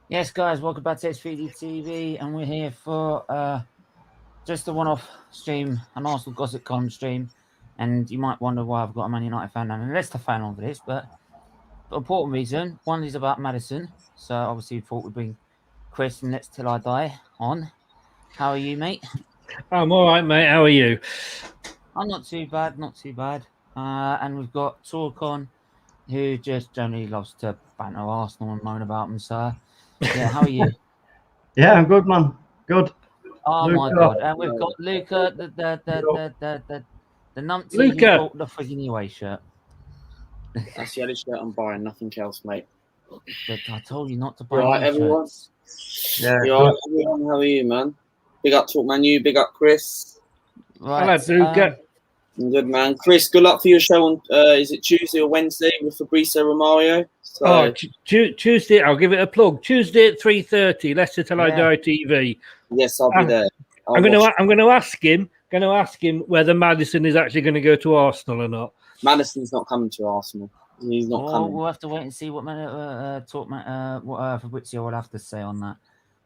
Yes, guys, welcome back to SFeatleyTV, and we're here for just a one-off stream, an Arsenal gossip column stream. And you might wonder why I've got a Man United fan and a Leicester fan on this, but for important reason. One is about Maddison, so obviously we thought we'd bring Chris from Let's Till I Die on. How are you, mate? I'm all right, mate. How are you? I'm not too bad, not too bad. And we've got Torcon, who just generally loves to banter Arsenal and moan about them. So, yeah, how are you? Yeah, I'm good, man. Good. Oh my Luca. god! And we've got Luca, the numpty who Luca. bought the frigging away shirt. That's the only shirt I'm buying, nothing else, mate. But I told you not to buy Right, new everyone. shirts. Yeah, You all right, everyone? How are you, man? Big up Talk Man U, big up Chris. Right, Hello, Luca. I'm good, man. Chris, good luck for your show on, is it Tuesday or Wednesday with Fabrizio Romario? So, Tuesday. I'll give it a plug. Tuesday at 3:30. Leicester Till I Yeah. Die TV. yes, I'll be there. I'm going to ask him. Whether Maddison is actually going to go to Arsenal or not. Madison's not coming to Arsenal. He's not coming. We'll have to wait and see what Fabrizio will have to say on that.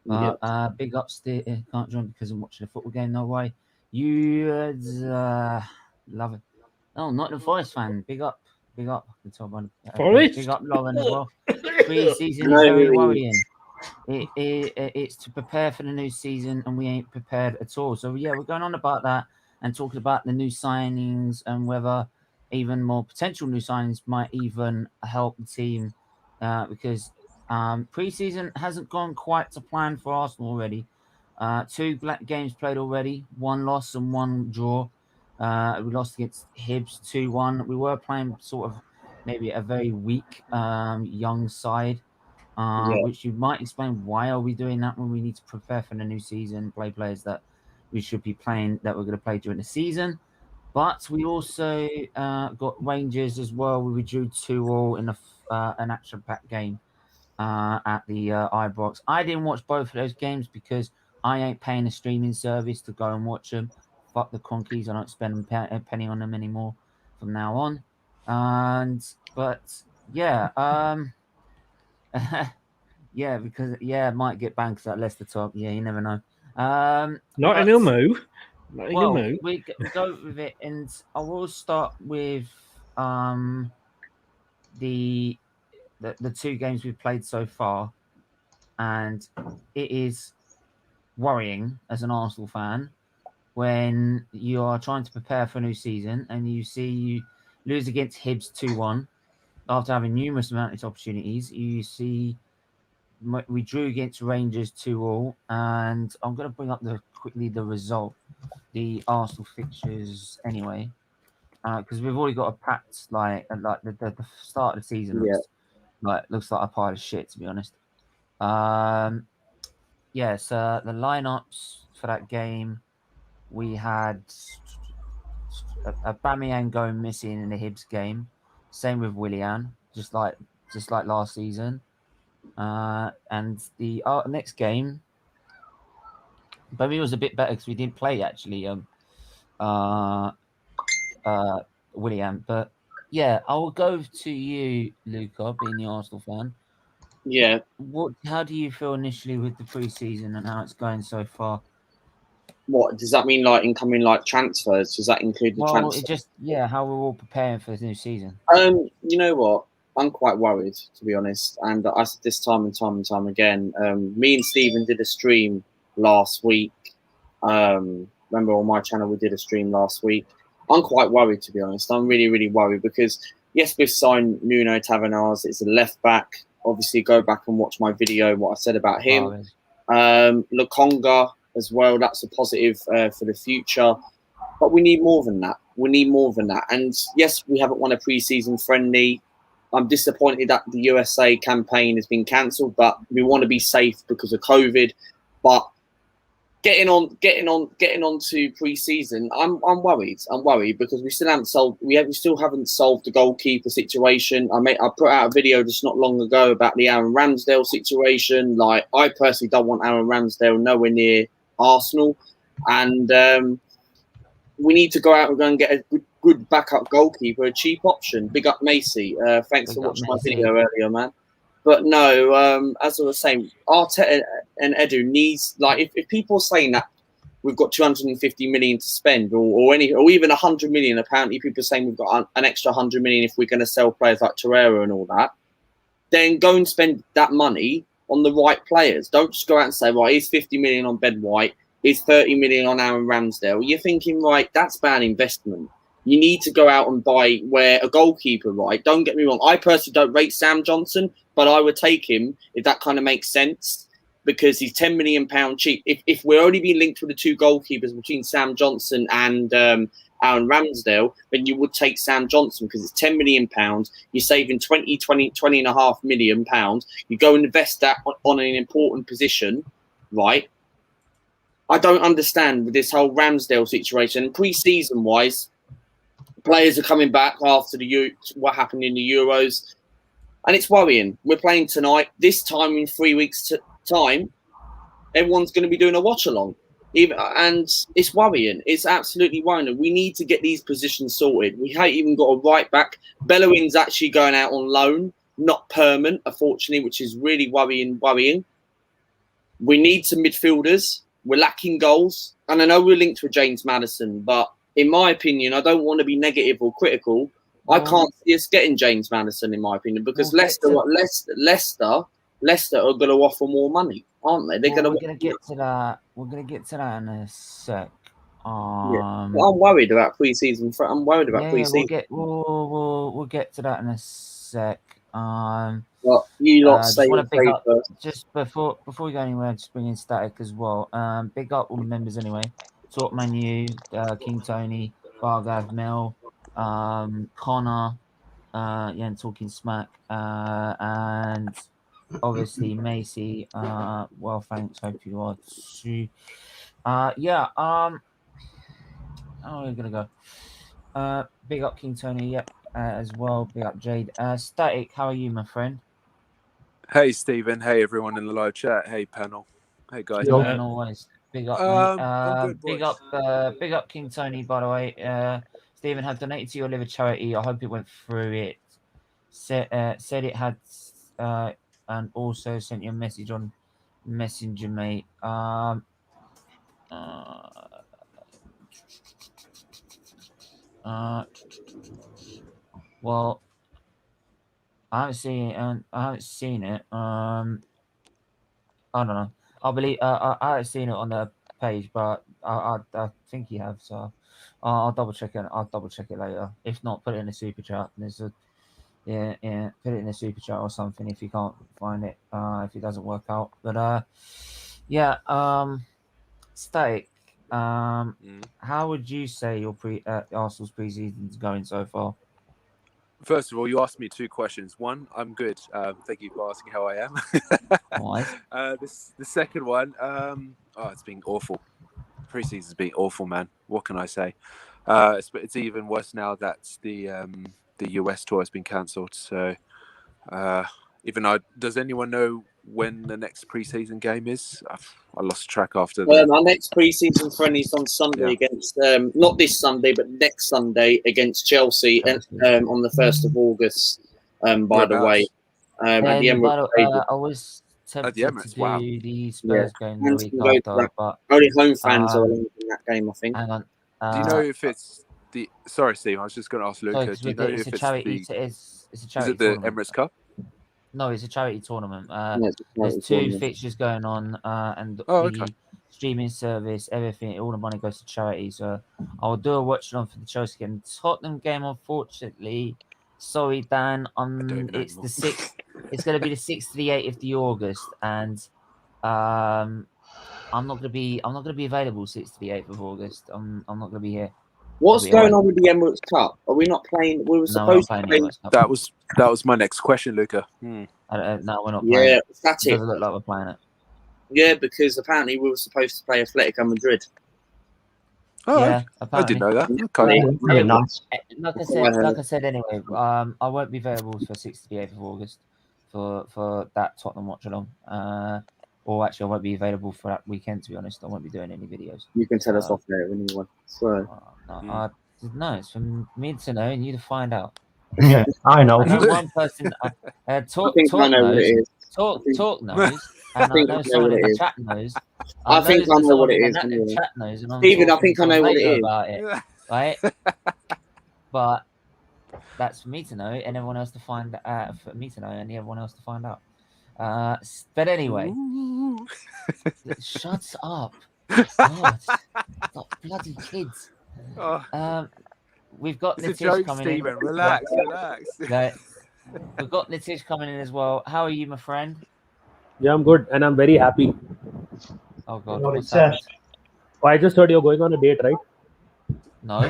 But big ups to can't join because I'm watching a football game. No way. You love it. Oh, not the Forest fan. Big up. I can tell by Forest? Big up Lauren as well. Pre-season is very worrying. It's to prepare for the new season, and we ain't prepared at all. So yeah, we're going on about that and talking about the new signings and whether even more potential new signings might even help the team because pre-season hasn't gone quite to plan for Arsenal already. Two black games played already, one loss and one draw. We lost against Hibs 2-1. We were playing sort of maybe a very weak young side. Which you might explain why are we doing that when we need to prepare for the new season, play players that we should be playing that we're going to play during the season. But we also got Rangers as well. We drew 2-2 in an action-packed game at the Ibrox. I didn't watch both of those games because I ain't paying a streaming service to go and watch them. Fuck the conkeys. I don't spend a penny on them anymore from now on. But yeah, yeah, because it might get banned because that Leicester top. Yeah, you never know. Not in a move. We go with it, and I will start with the two games we've played so far, and it is worrying as an Arsenal fan when you are trying to prepare for a new season and you see you lose against Hibs 2-1 after having numerous amounts of opportunities. You see we drew against Rangers 2-2, and I'm going to bring up quickly the result, the Arsenal fixtures anyway, because we've already got a packed like the start of the season looks like a pile of shit, to be honest. So the lineups for that game, we had Aubameyang going missing in the Hibs game. Same with Willian, just like last season. And the next game, Aubameyang was a bit better because we didn't play actually. Willian, but yeah, I will go to you, Luca, being the Arsenal fan. Yeah. How do you feel initially with the pre-season and how it's going so far? What does that mean? Like incoming, like transfers? Does that include the transfers? How we're all preparing for the new season. You know what? I'm quite worried, to be honest. And I said this time and time again. Me and Steven did a stream last week. Remember on my channel we did a stream last week. I'm quite worried, to be honest. I'm really, really worried because yes, we've signed Nuno Tavares. It's a left back. Obviously, go back and watch my video, what I said about him. Lokonga as well. That's a positive for the future. But we need more than that. And yes, we haven't won a pre-season friendly. I'm disappointed that the USA campaign has been cancelled, but we want to be safe because of COVID. But getting on to pre-season, I'm worried. I'm worried because we still haven't solved the goalkeeper situation. I put out a video just not long ago about the Aaron Ramsdale situation. Like, I personally don't want Aaron Ramsdale nowhere near Arsenal, and we need to go out and go and get a good backup goalkeeper, a cheap option. Big up Macy. Thanks for watching my video earlier, man. But no, as I was saying, Arteta and Edu needs, like, if people are saying that we've got 250 million to spend, or even 100 million, apparently people are saying we've got an extra 100 million if we're going to sell players like Torreira and all that, then go and spend that money on the right players. Don't just go out and say, right, here's 50 million on Ben White, here's 30 million on Aaron Ramsdale. You're thinking, right, that's bad investment. You need to go out and buy a goalkeeper, right? Don't get me wrong. I personally don't rate Sam Johnson, but I would take him if that kind of makes sense, because he's £10 million cheap. If we're only being linked with the two goalkeepers between Sam Johnson and Aaron Ramsdale, then you would take Sam Johnson because it's £10 million. You're saving 20.5 million pounds. You go and invest that on an important position, right? I don't understand with this whole Ramsdale situation. Pre-season wise, players are coming back after what happened in the Euros, and it's worrying. We're playing tonight. This time in 3 weeks' time, everyone's going to be doing a watch along, and it's worrying. It's absolutely worrying. We need to get these positions sorted. We haven't even got a right back. Bellerin's actually going out on loan, not permanent, unfortunately, which is really worrying. We need some midfielders. We're lacking goals, and I know we're linked with James Maddison, but in my opinion, I don't want to be negative or critical. I can't see us getting James Maddison, in my opinion, because Leicester are going to offer more money, aren't they? We're going to get to that. We're going to get to that in a sec. I'm worried about pre-season. Pre-season. We'll get to that in a sec. Well, you lot say just before we go anywhere, just bring in Static as well. Big up all the members anyway. Talk Manu, King Tony, Bargav, Mel, Connor, Talking Smack, and obviously Macy. Well, thanks. Hope you are too. How are we gonna go? Big up King Tony, yep, as well. Big up Jade. Static, how are you, my friend? Hey Stephen. Hey everyone in the live chat. Hey panel. Hey guys. Always. Big up, mate. Big up King Tony, by the way. Stephen had donated to your liver charity. I hope it went through it. Said it had, and also sent you a message on Messenger, mate. Well, I haven't seen it. I don't know. I believe I haven't seen it on the page, but I think you have. So I'll double check it. I'll double check it later. If not, put it in the super chat. There's a put it in the super chat or something if you can't find it. If it doesn't work out, but Static. How would you say your Arsenal's preseason is going so far? First of all, you asked me two questions. One, I'm good. Thank you for asking how I am. The second one, it's been awful. Preseason's been awful, man. What can I say? It's even worse now that the US tour has been cancelled. So, even though, does anyone know when the next preseason game is? I lost track after that. Our next preseason friendly is on Sunday against not this Sunday, but next Sunday against Chelsea, on the 1st of August. By the way, at the Emirates. I was tempted to do the Spurs game the week after, but only home fans are in that game, I think. Hang on. Do you know if it's the? Sorry, Steve. I was just going to ask Luca. Do you know if it's charity? It's a charity. Is it the Emirates Cup? No, it's a charity tournament. There's two fixtures going on, and the streaming service, everything, all the money goes to charity. So I'll do a watch along for the Chelsea game. Tottenham game, unfortunately. Sorry, Dan. It's the 6th. It's going to be the 6th to the 8th of the August, and I'm not going to be available 6th to the 8th of August. I'm not going to be here. What's going on with the Emirates Cup? Are we not playing? We were supposed to play. That was my next question, Luca. No, we're not playing. Yeah, that's it. Doesn't look like we're playing it. Yeah, because apparently we were supposed to play Atletico Madrid. Oh, yeah, I didn't know that. Okay. Really nice. Like I said, anyway, I won't be available for 6th to the 8th of August for that Tottenham watch along. Or actually, I won't be available for that weekend. To be honest, I won't be doing any videos. You can tell us off there when you want. So no, it's for me to know and you to find out. Yeah, I know. I know one person. I Talk think I know what it knows. is. Talk knows. And I think know I know someone what in it the is. chat knows. I think I there's know what someone it in is. the Anyway. chat knows, and I'm Stephen, I talking think I to know what it Vega is. about it, right? But that's for me to know, and everyone else to find out. For me to know, and everyone else to find out. But anyway, shut up, God, stop, bloody kids. Oh, We've got it's a Nitish joke, coming Stephen. in. Relax, relax. Right. We've got Nitish coming in as well. How are you, my friend? Yeah, I'm good, and I'm very happy. Oh God, What it what's happened? says. Oh, I just heard you're going on a date, right? No.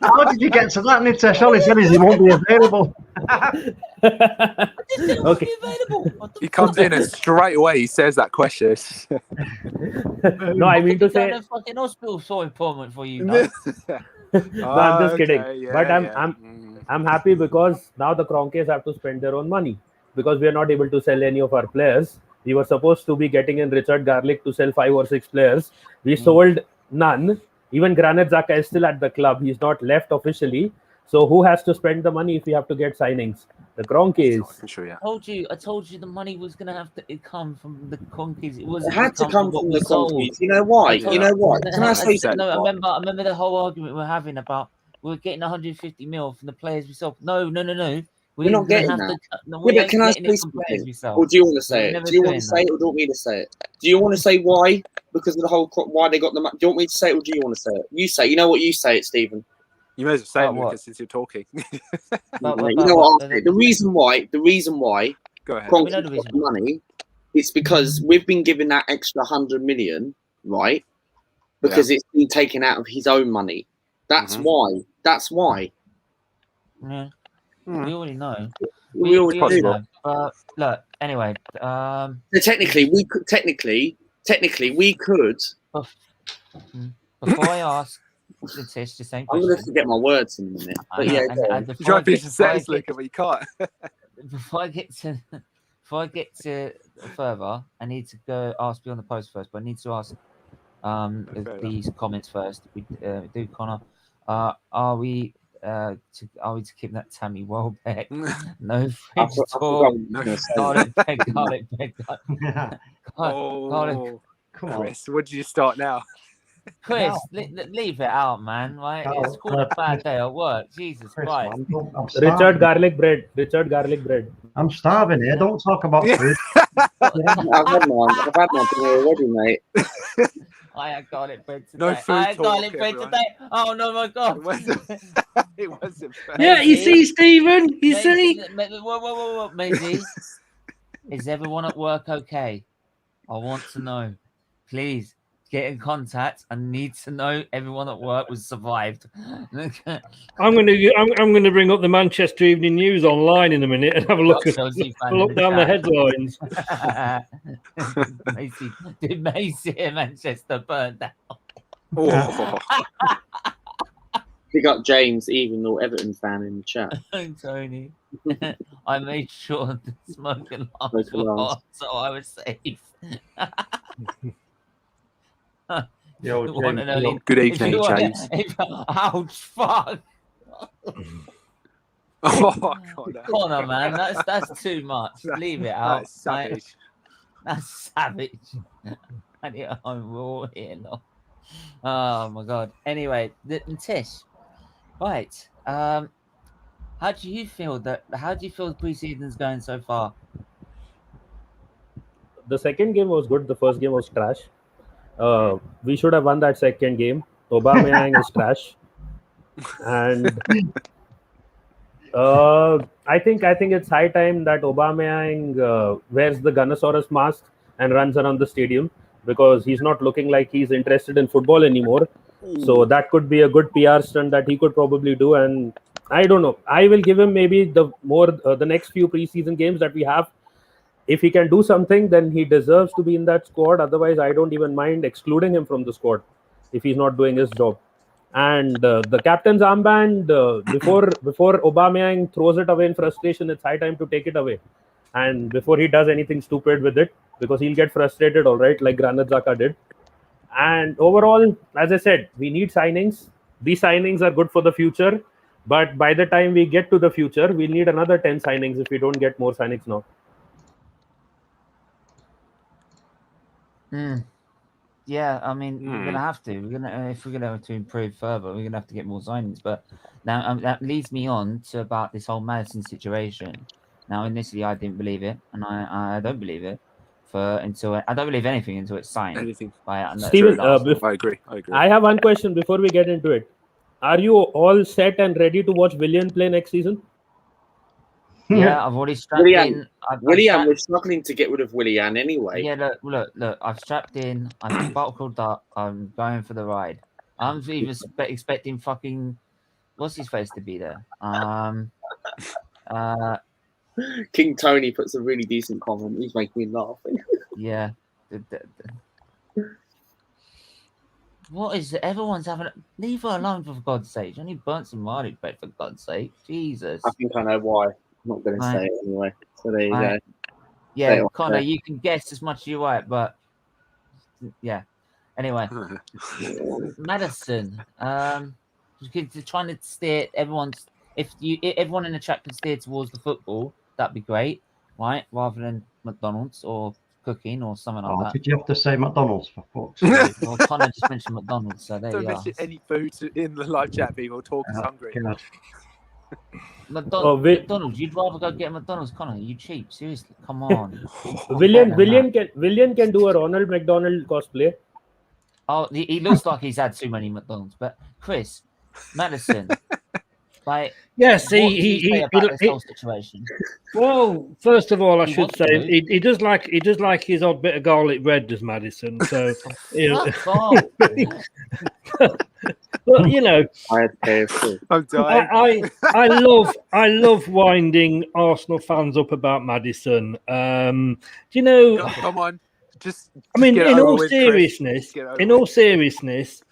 How did you get to that, Nitesh? All he said is he won't be available. Okay. He comes in and straight away he says that question. No, I mean to say, the fucking hospital so important for you. No? no, I'm just kidding. Yeah, But yeah. I'm happy because now the Kroenkes have to spend their own money because we are not able to sell any of our players. We were supposed to be getting in Richard Garlick to sell 5 or 6 players. We sold none. Even Granit Xhaka is still at the club. He's not left officially. So who has to spend the money if we have to get signings? The Kroenkes. Sure, yeah. I told you the money was gonna have to come from the Kroenkes. It had to come from the sold. Kroenkes. You know why? You know what? Can I say something? No, I remember the whole argument we were having about we were getting 150 mil from the players we sold. No. We're not getting that. But can I say something? Or do you want to say it? Do you want to say it, or do you want me to say it? Do you want to say why? Because of the whole why they got the money. Do you want me to say it, or do you want to say it? You say. You know what? You say it, Stephen. You may as well say it, Lucas, since you're talking. You know what? I'll say it. The reason why Go ahead. Kroenke got the money, it's because we've been given that extra 100 million, right? Because it's been taken out of his own money. That's why. That's why. Yeah. We already know. We already know. Look, anyway. So technically, we could. Before I ask Nitish the same question, I'm going to forget my words in a minute. But yeah, try to be sincere, Luca, but you can't. Before I get to further, I need to go ask you on the post first. But I need to ask these comments first. We do, Connor. Are we to keep that Tammy Welbeck? No French talk. Garlic bread. Come on. Chris, what did you start now? Chris, leave it out, man. Right? It's called a bad day at work. Jesus Christ. Man, Richard Garlic bread. I'm starving here. Don't talk about food. I've had mine already, mate. I had garlic bread today. No food I had garlic talk, bread everyone. today. Oh no, my God! It wasn't fair. Yeah, you see, Stephen. You see. Whoa, Maisie. Is everyone at work okay? I want to know. Please get in contact. I need to know everyone at work was survived. I'm gonna bring up the Manchester Evening News online in a minute and have a look down the headlines. Did Macy in Manchester burn down? Oh. We got James, even though Everton fan in the chat. Tony, I made sure the smoke alarms were on, so I was safe. Yo, James, Good evening, James. Ouch, fuck. Oh, God, Connor, man, that's too much. Leave it out. That's savage. That's savage. I'm raw here now. Oh my God. Anyway, Tish. Right. How do you feel the preseason's going so far? The second game was good. The first game was trash. We should have won that second game. Aubameyang is trash, and I think it's high time that Aubameyang wears the Gunnosaurus mask and runs around the stadium because he's not looking like he's interested in football anymore. So that could be a good PR stunt that he could probably do. And I don't know. I will give him maybe the next few preseason games that we have. If he can do something, then he deserves to be in that squad. Otherwise, I don't even mind excluding him from the squad if he's not doing his job. And the captain's armband, before Aubameyang throws it away in frustration, it's high time to take it away. And before he does anything stupid with it, because he'll get frustrated, all right, like Granit Xhaka did. And overall, as I said, we need signings. these signings are good for the future, but by the time we get to the future, we need another 10 signings if we don't get more signings now. Yeah, I mean, we're gonna have to. If we're gonna have to improve further, we're gonna have to get more signings. But now that leads me on to about this whole Madison situation. Now, initially, I didn't believe it, and I don't believe it until I don't believe anything until it's signed. Anything. Steven, I agree. I have one question before we get into it. Are you all set and ready to watch Willian play next season? Yeah, I've already strapped in. Willian, we're struggling to get rid of Willian anyway. Yeah, look. I've strapped in. I've buckled up. I'm going for the ride. I'm even expecting fucking what's his face to be there. King Tony puts a really decent comment. He's making me laugh. Yeah. What is it? Everyone's having. Leave her alone for God's sake. Only burnt some mileage, but for God's sake, Jesus. I think I know why. I'm not going to say it anyway. So there you go. Yeah, Connor, you can guess as much as you like, but yeah. Anyway, Madison. Trying to steer everyone in the chat can steer towards the football, that'd be great, right? Rather than McDonald's or cooking or something like that. Did you have to say McDonald's for fuck's sake? Well, Connor just mentioned McDonald's, so there Don't you are. mention any food in the live chat, people. Talk is hungry. McDonald's. You'd rather go get McDonald's, Connor? You cheap? Seriously? Come on. Willian can do a Ronald McDonald cosplay. Oh, he looks like he's had too many McDonald's. But Chris, Madison, like, yes, he about this whole situation. Well, first of all, I should say he does like his odd bit of garlic bread, does Madison? So, you know, but you know, I love winding Arsenal fans up about Madison. Do you know? Come on, in all seriousness,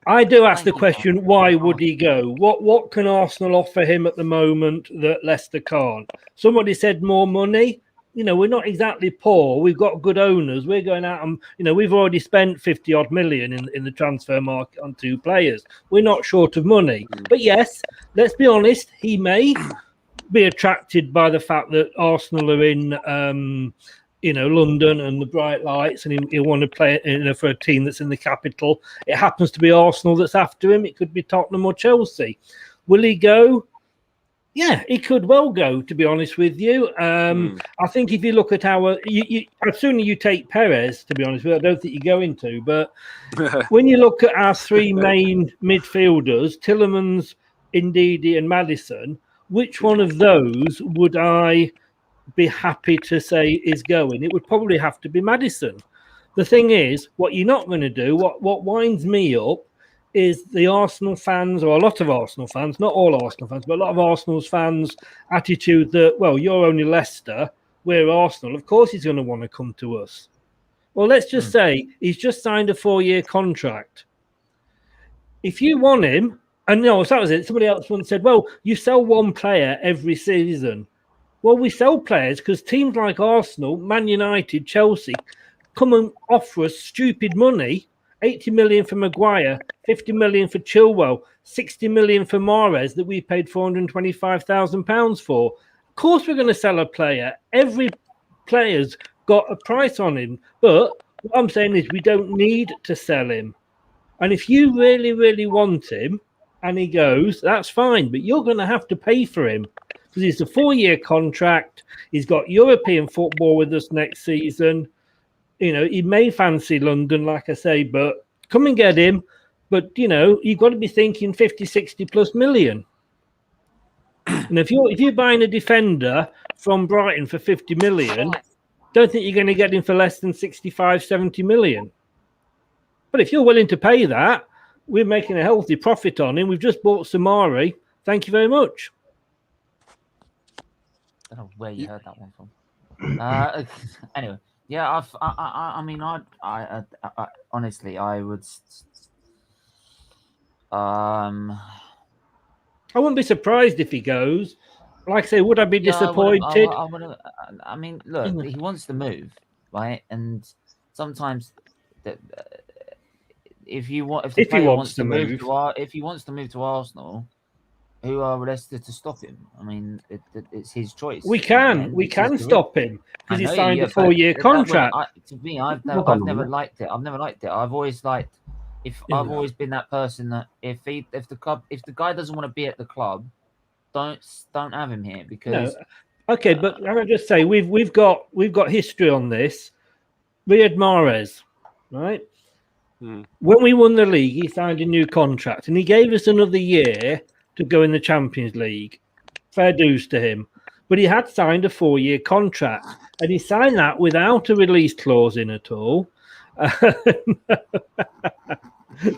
I do ask the question: why would he go? What can Arsenal offer him at the moment that Leicester can't? Somebody said more money. You know, we're not exactly poor. We've got good owners. We're going out and, you know, we've already spent 50 odd million in the transfer market on 2 players. We're not short of money. But yes, let's be honest, he may be attracted by the fact that Arsenal are in, London and the bright lights, and he'll want to play, for a team that's in the capital. It happens to be Arsenal that's after him. It could be Tottenham or Chelsea. Will he go? Yeah, he could well go, to be honest with you. I think if you look at as soon as you take Perez, to be honest with you, I don't think you're going to. But when you look at our 3 main midfielders, Tielemans, Ndidi and Maddison, which one of those would I be happy to say is going? It would probably have to be Maddison. The thing is, what you're not going to do, what winds me up, is the Arsenal fans, or a lot of Arsenal fans, not all Arsenal fans, but a lot of Arsenal's fans' attitude that, well, you're only Leicester, we're Arsenal. Of course he's going to want to come to us. Well, let's just say he's just signed a 4-year contract. If you want him, and no, that was it. Somebody else once said, well, you sell 1 player every season. Well, we sell players because teams like Arsenal, Man United, Chelsea, come and offer us stupid money. 80 million for Maguire, 50 million for Chilwell, 60 million for Mahrez that we paid £425,000 for. Of course, we're going to sell a player. Every player's got a price on him. But what I'm saying is we don't need to sell him. And if you really, really want him and he goes, that's fine. But you're going to have to pay for him because it's a 4-year contract. He's got European football with us next season. You know, he may fancy London, like I say, but come and get him. But, you know, you've got to be thinking 50, 60 plus million. And if you're buying a defender from Brighton for 50 million, don't think you're going to get him for less than 65, 70 million. But if you're willing to pay that, we're making a healthy profit on him. We've just bought Samari. Thank you very much. I don't know where you heard that one from. Anyway. Yeah, I mean, I honestly, I would. I wouldn't be surprised if he goes. Like I say, would I be disappointed? I mean, look, he wants to move, right? And sometimes if the he player wants wants to to move move. to if he wants to move to Arsenal, who are Leicester to stop him? I mean, it's his choice. We In the can end, it's his career. stop him because I he know, signed yeah, a 4-year but contract. to me, I've Hold on a never minute. liked it. I've never liked it. I've always liked. I've always been that person that if the guy doesn't want to be at the club, don't have him here because. No. Okay, but can I just say we've got history on this. Riyad Mahrez, right? When we won the league, he signed a new contract and he gave us another year to go in the Champions League. Fair dues to him. But he had signed a 4-year contract and he signed that without a release clause in at all.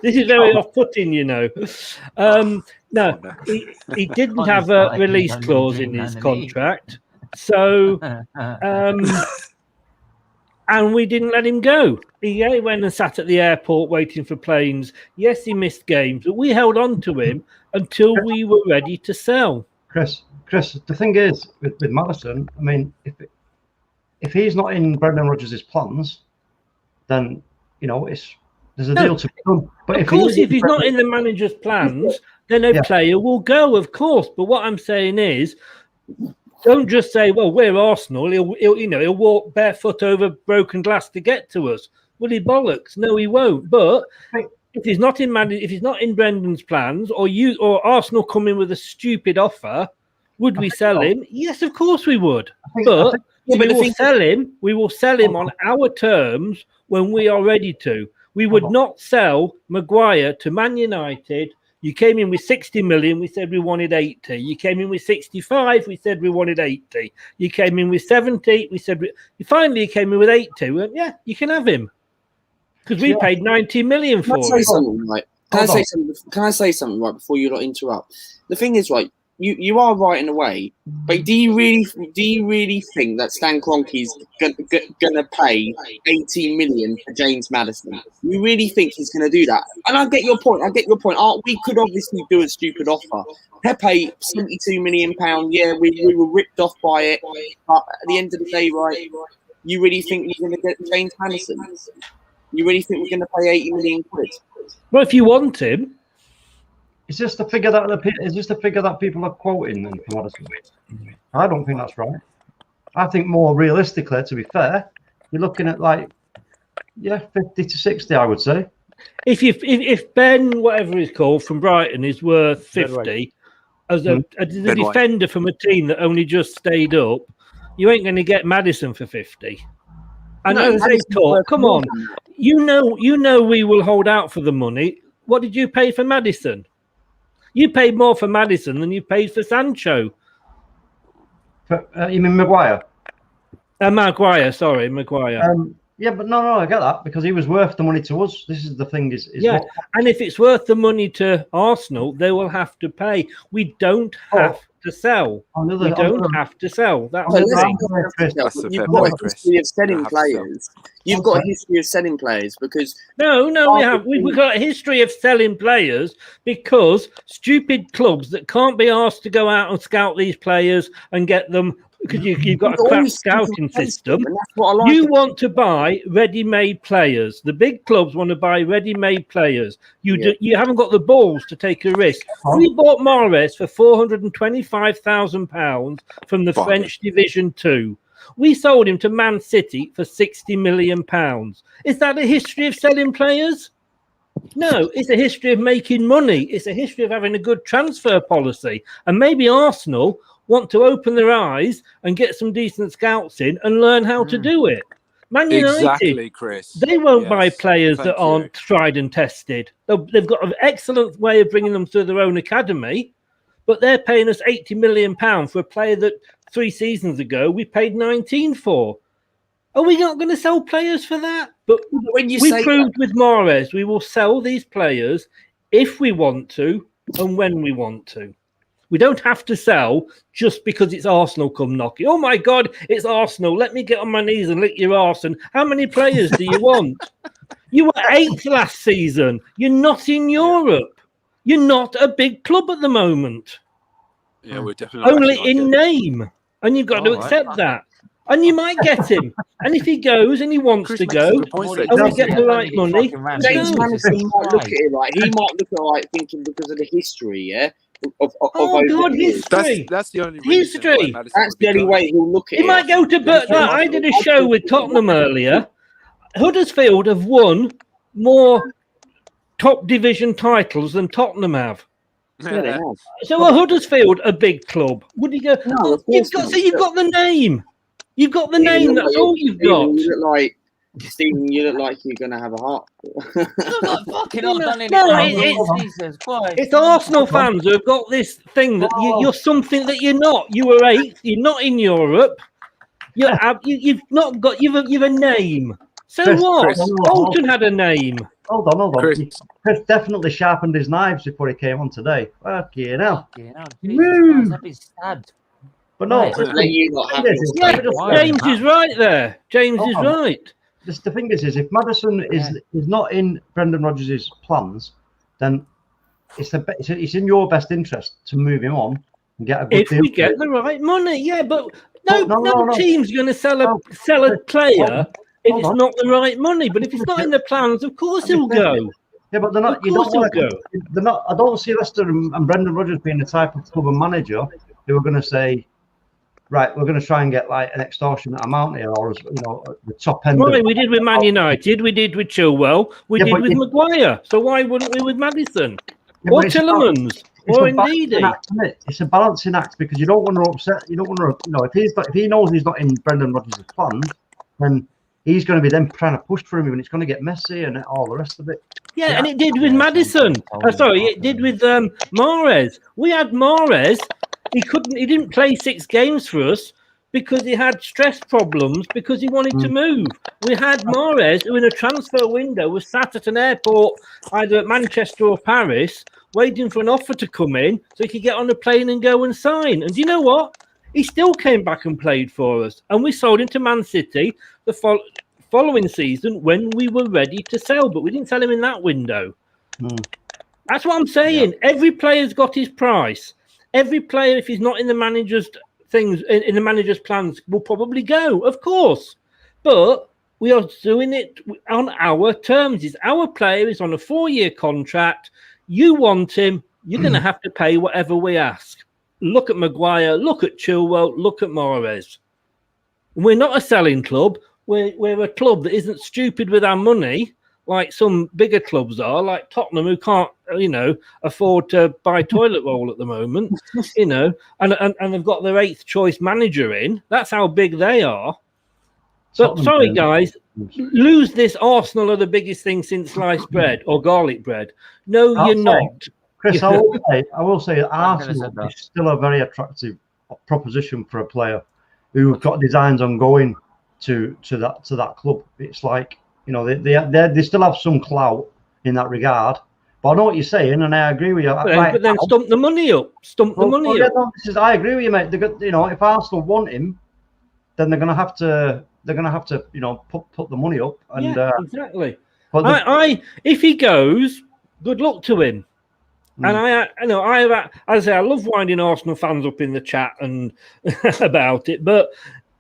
This is very off-putting, you know. No, he didn't have a release clause in his contract. So, and we didn't let him go. He went and sat at the airport waiting for planes. Yes, he missed games, but we held on to him until we were ready to sell. Chris, the thing is with Maddison, I mean, if he's not in Brendan Rodgers' plans, then there's a deal to be done. But of course, if he's not in the manager's plans, then a player will go, of course. But what I'm saying is, don't just say, "Well, we're Arsenal." He'll walk barefoot over broken glass to get to us. Well, he bollocks. No, he won't. But if he's not in Brendan's plans, or Arsenal come in with a stupid offer, would we sell him? Yes, of course we would. But we will sell him on our terms when we are ready to. We would not sell Maguire to Man United. You came in with 60 million, we said we wanted 80. You came in with 65, we said we wanted 80. You came in with 70, we said finally you came in with 80. We went, yeah, you can have him. Because we paid 90 million for him. Can I say something right before you interrupt? The thing is, right, you are right in a way, but do you really think that Stan Kroenke's gonna pay 18 million for James Maddison? You really think he's gonna do that? And I get your point. We could obviously do a stupid offer. Pepe, £72 million. Yeah, we were ripped off by it. But at the end of the day, right, you really think you're gonna get James Maddison? You really think we're gonna pay 80 million quid? Well, if you want him. Is this the figure that people are quoting then for Maddison? I don't think that's right. I think more realistically, to be fair, you're looking at 50 to 60, I would say. If Ben, whatever he's called, from Brighton is worth 50 as a defender from a team that only just stayed up, you ain't going to get Maddison for 50. And as they talk, come on, you know we will hold out for the money. What did you pay for Maddison? You paid more for Maddison than you paid for Sancho. You mean Maguire? Maguire. Yeah, but no, I get that because he was worth the money to us. This is the thing and if it's worth the money to Arsenal, they will have to pay. We don't have to sell. Have to sell. That's the thing. You've got a history of selling players. You've got a history of selling players because we've got a history of selling players because stupid clubs that can't be asked to go out and scout these players and get them. Because you've got a crap scouting system. You want to buy ready-made players. The big clubs want to buy ready-made players. You haven't got the balls to take a risk. We bought Mahrez for £425,000 from the French Division 2. We sold him to Man City for £60 million. Is that a history of selling players? No, it's a history of making money. It's a history of having a good transfer policy. And maybe Arsenal want to open their eyes and get some decent scouts in and learn how to do it. Man United, Chris. They won't buy players that aren't tried and tested. They've got an excellent way of bringing them through their own academy, but they're paying us £80 million for a player that 3 seasons ago we paid 19 for. Are we not going to sell players for that? But when we proved with Mahrez, we will sell these players if we want to and when we want to. We don't have to sell just because it's Arsenal come knocking. Oh, my God, it's Arsenal. Let me get on my knees and lick your arse. And how many players do you want? You were 8th last season. You're not in Europe. You're not a big club at the moment. Yeah, we're definitely only in name. And you've got to accept that. And you might get him. And if he goes and he wants Chris to makes go, some good points there. and we get the right money, James go. Madison might look at it like he might look at it like thinking because of the history, yeah. Of Oh over God, the years. history. That's the only reason why History. Madison That's would be the only good. way he'll look at He it. might go to Bert. Like, I did a show with Tottenham earlier. Huddersfield have won more top division titles than Tottenham have. Yeah, they have. So are Huddersfield a big club? Would you go? No, of You've course got not. so you've got the name. You've got the You name. look That's like all you've got. You look like Stephen. You look like you're gonna have a heart. I've not fucking No, not done it. no, Jesus Christ. It's Arsenal fans who have got this thing that you're something that you're not. You were 8th. You're not in Europe. You've not got. You've a name. So Chris, what? Chris. Bolton had a name. Hold on. Chris. Chris definitely sharpened his knives before he came on today. Fucking hell. Fucking hell, Jesus Christ, I've been stabbed. But no, Right. listen, Let you not have Yeah, your Yeah, state. Why? James is right there. James is Hold on. right. the thing is if Maddison is not in Brendan Rodgers' plans, then it's in your best interest to move him on and get a good If deal. we get the right money, yeah, but no No. team's going to sell a player if it's not the right money. But if it's not in the plans, of course he'll go. Yeah, but they're not. Of You don't course he'll want go. to. They're not. I don't see Leicester and Brendan Rodgers being the type of club and manager who are going to say, right, we're going to try and get like an extortionate amount here, or the top end. Right, we did with Man United, we did with Chilwell, we did with Maguire. So why wouldn't we with Maddison or Tillemans or Ndidi? It's a balancing act because you don't want to upset. You don't want to. If he knows he's not in Brendan Rodgers' plans, then he's going to be then trying to push for him, and it's going to get messy and all the rest of it. Yeah, and it did with Maddison. Sorry, it did with Mahrez. We had Mahrez. He didn't play 6 games for us because he had stress problems because he wanted to move. We had Mahrez, who in a transfer window was sat at an airport, either at Manchester or Paris, waiting for an offer to come in so he could get on a plane and go and sign. And do you know what? He still came back and played for us. And we sold him to Man City the following season when we were ready to sell, but we didn't sell him in that window. That's what I'm saying. Yeah. Every player's got his price. Every player, if he's not in the manager's things, in the manager's plans, will probably go, of course. But we are doing it on our terms. It's our player is on a 4-year contract. You want him, you're going to have to pay whatever we ask. Look at Maguire, look at Chilwell, look at Mahrez. We're not a selling club. We're a club that isn't stupid with our money, like some bigger clubs are, like Tottenham, who can't, afford to buy toilet roll at the moment, and they've got their 8th choice manager in. That's how big they are. But sorry, guys, lose this. Arsenal are the biggest thing since sliced bread or garlic bread. No, you're not. Chris, I will say Arsenal is still a very attractive proposition for a player who've got designs on going to that club. It's like, they still have some clout in that regard. But I know what you're saying, and I agree with you. But then stump the money up. I agree with you, mate. If Arsenal want him, then they're gonna have to put the money up. And exactly. But if he goes, good luck to him. And as I say, I love winding Arsenal fans up in the chat and about it. But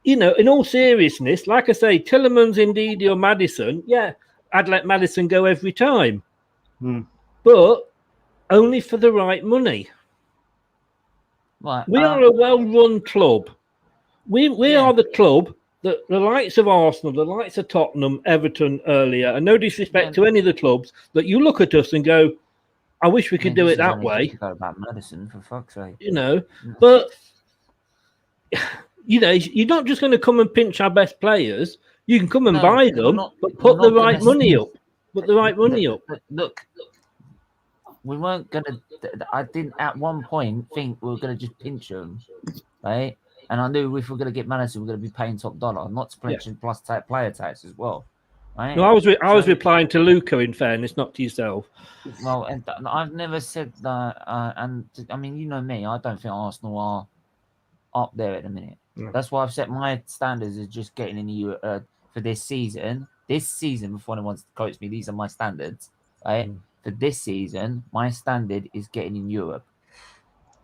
in all seriousness, like I say, Tillemans, Ndidi, or Maddison, I'd let Maddison go every time. But only for the right money. Right, we are a well-run club. We are the club that the likes of Arsenal, the likes of Tottenham, Everton earlier, and no disrespect to any of the clubs, that you look at us and go, I wish we could do it that way. About Maddison, for fuck's sake. But you're not just going to come and pinch our best players. You can come and buy them, but put the right money up. Put the right money up. Look, we weren't going to. I didn't at one point think we were going to just pinch them, right? And I knew if we're going to get Maddison, we're going to be paying top dollar, not to pinch plus player tax as well. Right? No, I was replying to Luca, in fairness, not to yourself. Well, and I've never said that. And I mean, you know me, I don't think Arsenal are up there at the minute. That's why I've set my standards as just getting in the for this season. This season, before anyone quotes me, these are my standards. Right? For this season, my standard is getting in Europe.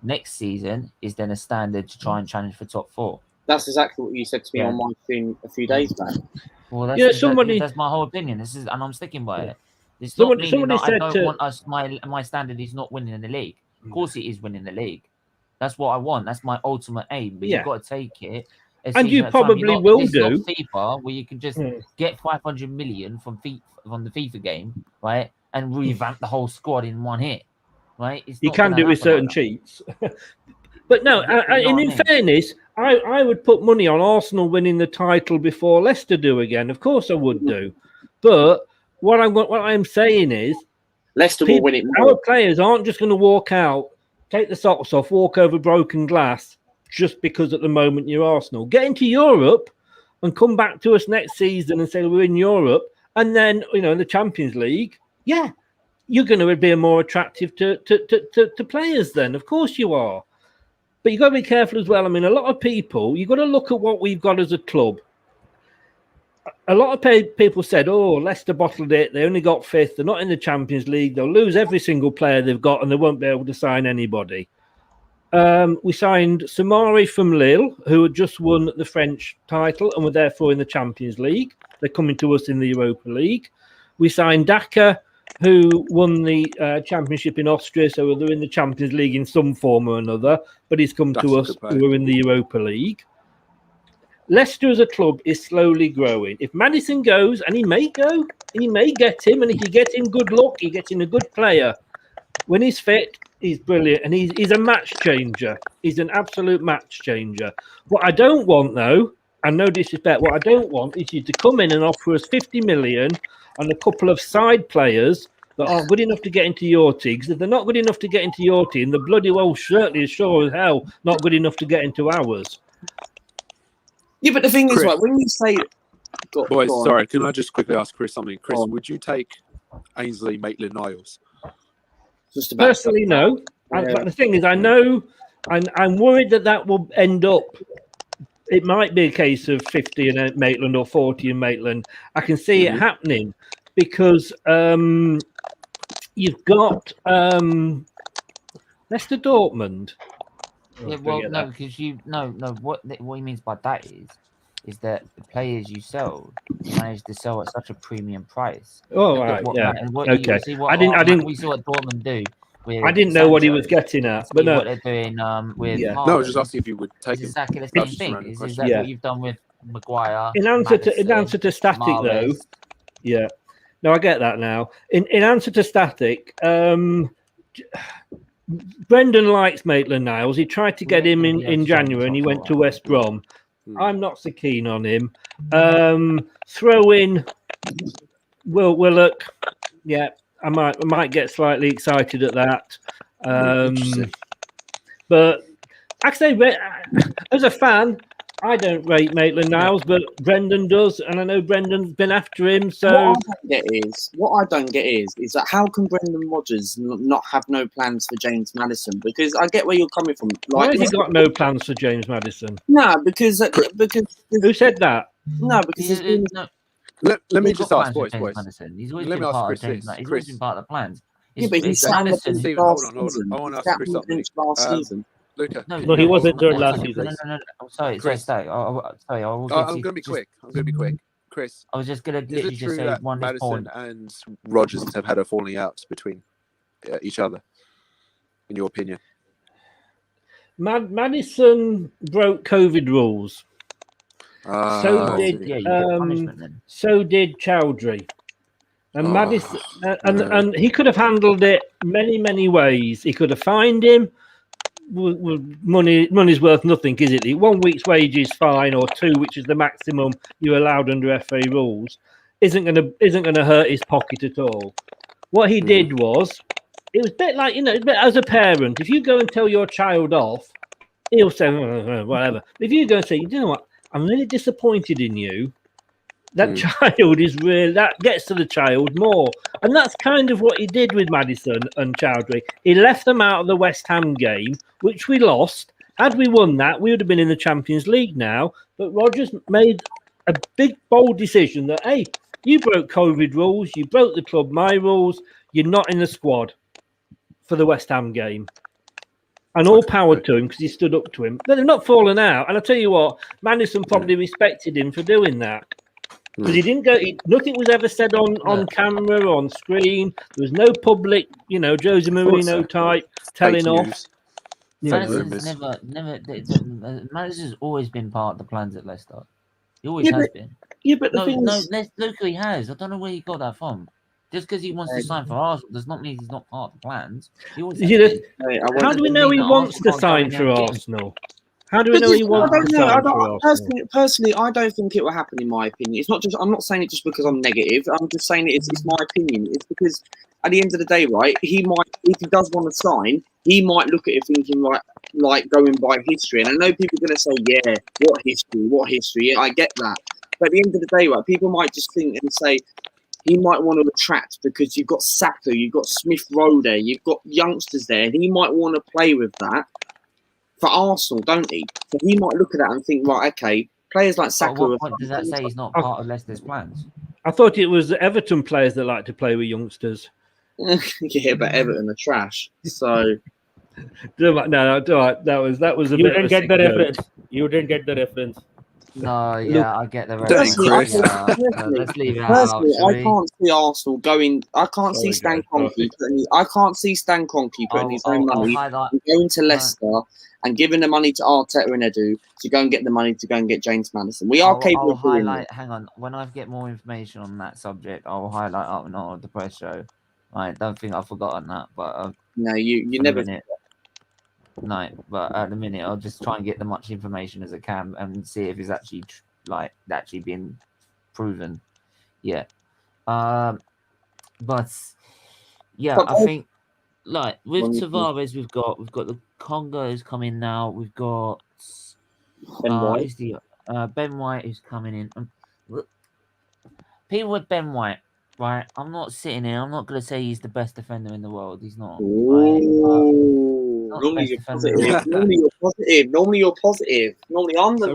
Next season is then a standard to try and challenge for top 4. That's exactly what you said to me on my stream a few days back. Well, that's Yeah, exactly, that's my whole opinion. This is, and I'm sticking by it. It's Somebody- not meaning that somebody I said don't to- want us. My standard is not winning in the league. Of course, it is winning the league. That's what I want. That's my ultimate aim. But Yeah. you've got to take it. And you probably will this do. Is not FIFA, where you can just get 500 million from the FIFA game, right, and revamp the whole squad in one hit, right? It's You not can gonna do with happen certain like cheats. But no, in fairness, I would put money on Arsenal winning the title before Leicester do again. Of course, I would do. But what I'm saying is, Leicester will win it more. Our players aren't just going to walk out, take the socks off, walk over broken glass just because at the moment you're Arsenal. Get into Europe and come back to us next season and say we're in Europe, and then in the Champions League, yeah, you're going to be more attractive to players. Then, of course, you are. But you've got to be careful as well. I mean, a lot of people, you've got to look at what we've got as a club. A lot of people said, oh, Leicester bottled it. They only got fifth. They're not in the Champions League. They'll lose every single player they've got and they won't be able to sign anybody. We signed Samari from Lille, who had just won the French title and were therefore in the Champions League. They're coming to us in the Europa League. We signed Daka, who won the championship in Austria, so they're in the Champions League in some form or another, but he's come to us who are in the Europa League. Leicester as a club is slowly growing. If Maddison goes, and he may go, and you may get him, and if you get him good luck, you're getting a good player. When he's fit, he's brilliant, and he's a match changer. He's an absolute match changer. What I don't want, though, and no disrespect, what I don't want is you to come in and offer us 50 million and a couple of side players that aren't good enough to get into your team. Because if they're not good enough to get into your team, they're bloody well certainly as sure as hell not good enough to get into ours. Yeah, but the thing is, right, when you say... Boys, sorry, can I just quickly ask Chris something? Chris, would you take Ainsley Maitland-Niles? Personally, no. But the thing is, I know, I'm worried that will end up... It might be a case of 50 in Maitland or 40 in Maitland. I can see it happening because you've got Leicester Dortmund. Yeah, well, no, because what he means by that is that the players you sell managed to sell at such a premium price. Oh, right, yeah. Okay. I didn't. We saw what Dortmund do. I didn't know what he was getting at, but no. What they're doing with no, I was just asking if you would take him. Exactly the same thing. Is that what you've done with Maguire? In answer to Static, though, yeah. No, I get that now. In answer to Static, Brendan likes Maitland-Niles. He tried to get him in January, and he went to West Brom. I'm not so keen on him. Throw in Willock. Yeah. I might get slightly excited at that, but actually, as a fan, I don't rate Maitland-Niles, but Brendan does, and I know Brendan's been after him. So what I don't get is that how can Brendan Rodgers not have no plans for James Maddison? Because I get where you're coming from. Why has he got no plans for James Maddison? No, because who said that? No, because Let me just ask, boys. He's always been part of James. He's always been part of the plans. Yeah, but he's Madison. Hold on. I want to ask Chris something. Last season. Luca. No, he wasn't during last season. No. Sorry, Chris. I'm going to be quick. Chris. I was just going to literally just say that one Maddison and Rodgers have had a falling out between each other, in your opinion? Madison broke COVID rules. So did Chowdhury. And Maddison, and he could have handled it many ways. He could have fined him. Well, money's worth nothing, is it? 1 week's wages fine, or 2, which is the maximum you're allowed under FA rules, isn't gonna hurt his pocket at all. What he did was, it was a bit like, as a parent, if you go and tell your child off, he'll say whatever. If you go and say, you know what, I'm really disappointed in you. That child is really, that gets to the child more. And that's kind of what he did with Maddison and Chowdhury. He left them out of the West Ham game, which we lost. Had we won that, we would have been in the Champions League now. But Rodgers made a big, bold decision that, hey, you broke COVID rules, you broke the club my rules, you're not in the squad for the West Ham game. And all power to him because he stood up to him. They've not fallen out. And I tell you what, Madison probably respected him for doing that. Because he didn't go. Nothing was ever said on camera or on screen. There was no public, Jose Mourinho type telling off. Madison's never. Madison's always been part of the plans at Leicester. He always has been. Yeah, but the thing is, Luca, he has. I don't know where he got that from. Just because he wants to sign for Arsenal does not mean he's not part of the plans. He always has been. How do we know he wants to sign for Arsenal? How do we know he wants to sign for Arsenal? Personally, I don't think it will happen. In my opinion, it's not just. I'm not saying it just because I'm negative. I'm just saying it's my opinion. It's because at the end of the day, right? He might, if he does want to sign, he might look at it thinking like going by history. And I know people are going to say, "Yeah, what history? What history?" Yeah, I get that. But at the end of the day, right? People might just think and say he might want to attract because you've got Saka, you've got Smith Rowe there, you've got youngsters there, and he might want to play with that. For Arsenal, don't he? So he might look at that and think, right, okay, players like Saka. What point does that say he's not part of Leicester's plans? I thought it was Everton players that like to play with youngsters. Yeah, but Everton are trash. So no, that was a you bit. Didn't get the reference. You didn't get the reference. No, yeah, I get the reference. Let's leave it out. I can't see Arsenal going. I can't see Stan Kroenke. I can't see Stan Kroenke putting his own money and going to Leicester and giving the money to Arteta and Edu to go and get the money to go and get James Madison. We are capable of doing that. Hang on, when I get more information on that subject, I'll highlight up and on the press show. I don't think I've forgotten that, but no, you never. No, but at the minute, I'll just try and get the much information as I can and see if it's actually actually been proven. Yeah, but yeah, I think with Tavares, we've got the Congos coming now. We've got Ben White. Ben White is coming in. People with Ben White, right? I'm not sitting here. I'm not going to say he's the best defender in the world. He's not. Normally you're positive. Normally you're positive. Normally I'm the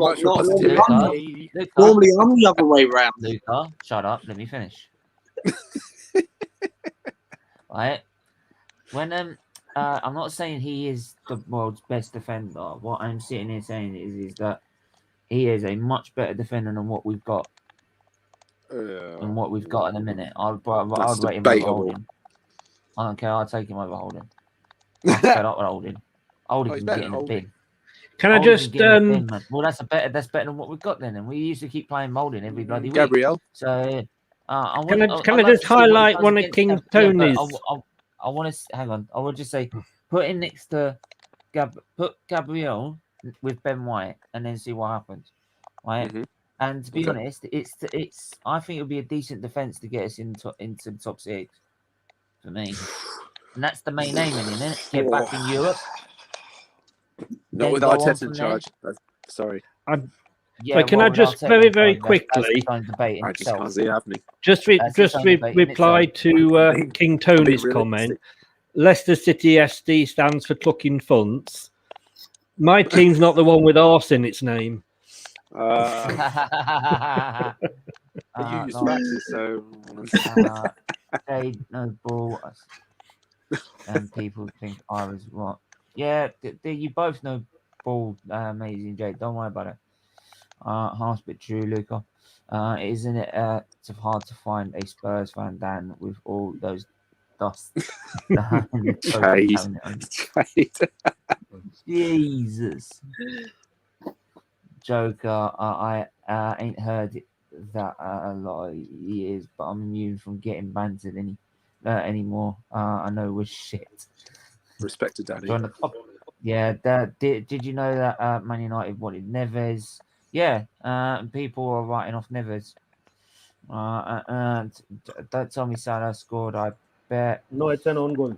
normally I'm the other way round. Luca, shut up. Let me finish. Right. When I'm not saying he is the world's best defender. What I'm sitting here saying is that he is a much better defender than what we've got. And what we've got in a minute. I'd rate him over Holding. I don't care. I'll take him over Holding. I'm fed up with Holding. Holding can get in the bin. Can I just well, that's better than what we've got then. And we used to keep playing Holding every bloody week. Gabriel. So can I just highlight one of King Tony's? I want to hang on. I will just say, put him next to put Gabriel with Ben White, and then see what happens. Right. Mm-hmm. And to be honest, it's. I think it'll be a decent defense to get us into the top 6 for me. And that's the main aim, isn't it? Get back in Europe. Not with Arteta in charge. Sorry. Yeah, can I just very quickly? I just can't see it happening. Just reply to King Tony's comment. Leicester City SD stands for Clucking Funts. My team's not the one with arse in its name. You use practice, so no ball. And people think I was what? Yeah, you both know ball, Maisie and Jade. Don't worry about it. Half bit true, Luca. Isn't it? It's hard to find a Spurs fan, Dan, with all those dust. Jesus. Joker, I ain't heard that a lot of years, but I'm immune from getting bantered anymore. I know we're shit. Respected, Daddy. Yeah, did you know that Man United wanted Neves? Yeah, people are writing off Neves. Don't tell me Salah scored. I bet. No, it's an own goal.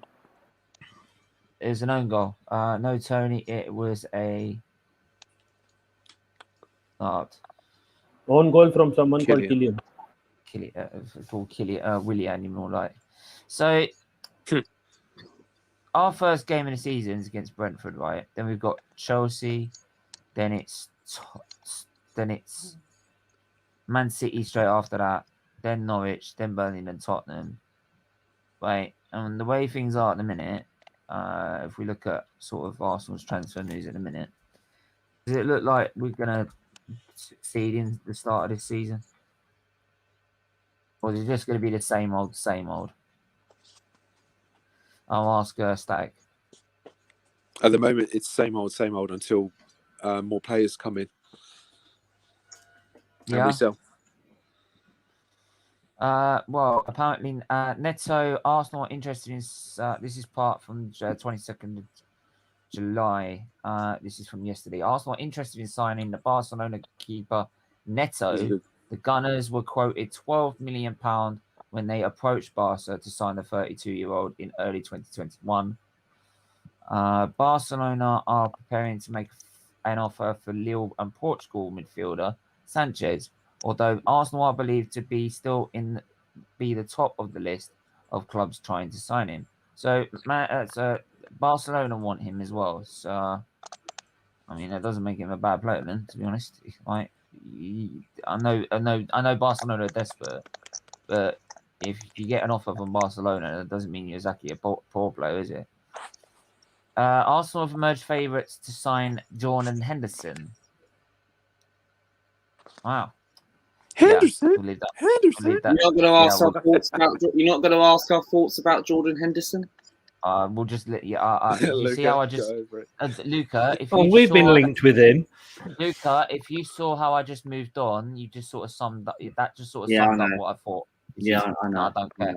It was an own goal. No, Tony, it was a. Own goal from someone called Killian. Willie anymore like. So our first game in the season is against Brentford, right? Then we've got Chelsea, then it's Man City straight after that, then Norwich, then Burnley, then Tottenham. Right. And the way things are at the minute, if we look at sort of Arsenal's transfer news in a minute, does it look like we're going to succeed in the start of this season? Or is it just going to be the same old, same old? I'll ask Static. At the moment, it's same old until more players come in. And we sell. Well, apparently, Neto, Arsenal are interested in. This is part from 22nd of July. This is from yesterday. Arsenal are interested in signing the Barcelona keeper Neto. The Gunners were quoted £12 million when they approached Barca to sign the 32-year-old in early 2021. Barcelona are preparing to make an offer for Lille and Portugal midfielder Sanchez, although Arsenal are believed to be still be the top of the list of clubs trying to sign him. So Barcelona want him as well. So I mean, that doesn't make him a bad player, then, to be honest. Like, I know Barcelona are desperate, but if you get an offer from Barcelona, that doesn't mean you're exactly a poor player, is it? Arsenal have emerged favourites to sign Jordan Henderson. Wow. Henderson. Yeah, we'll leave that. Henderson. We'll leave that. You're not going to ask our thoughts about. You're not going to ask our thoughts about Jordan Henderson. We'll just let you. You see how I just Luca? If we've been linked with him. Luca, if you saw how I just moved on, you just sort of summed up. That just sort of summed up what I thought. I know. I don't care.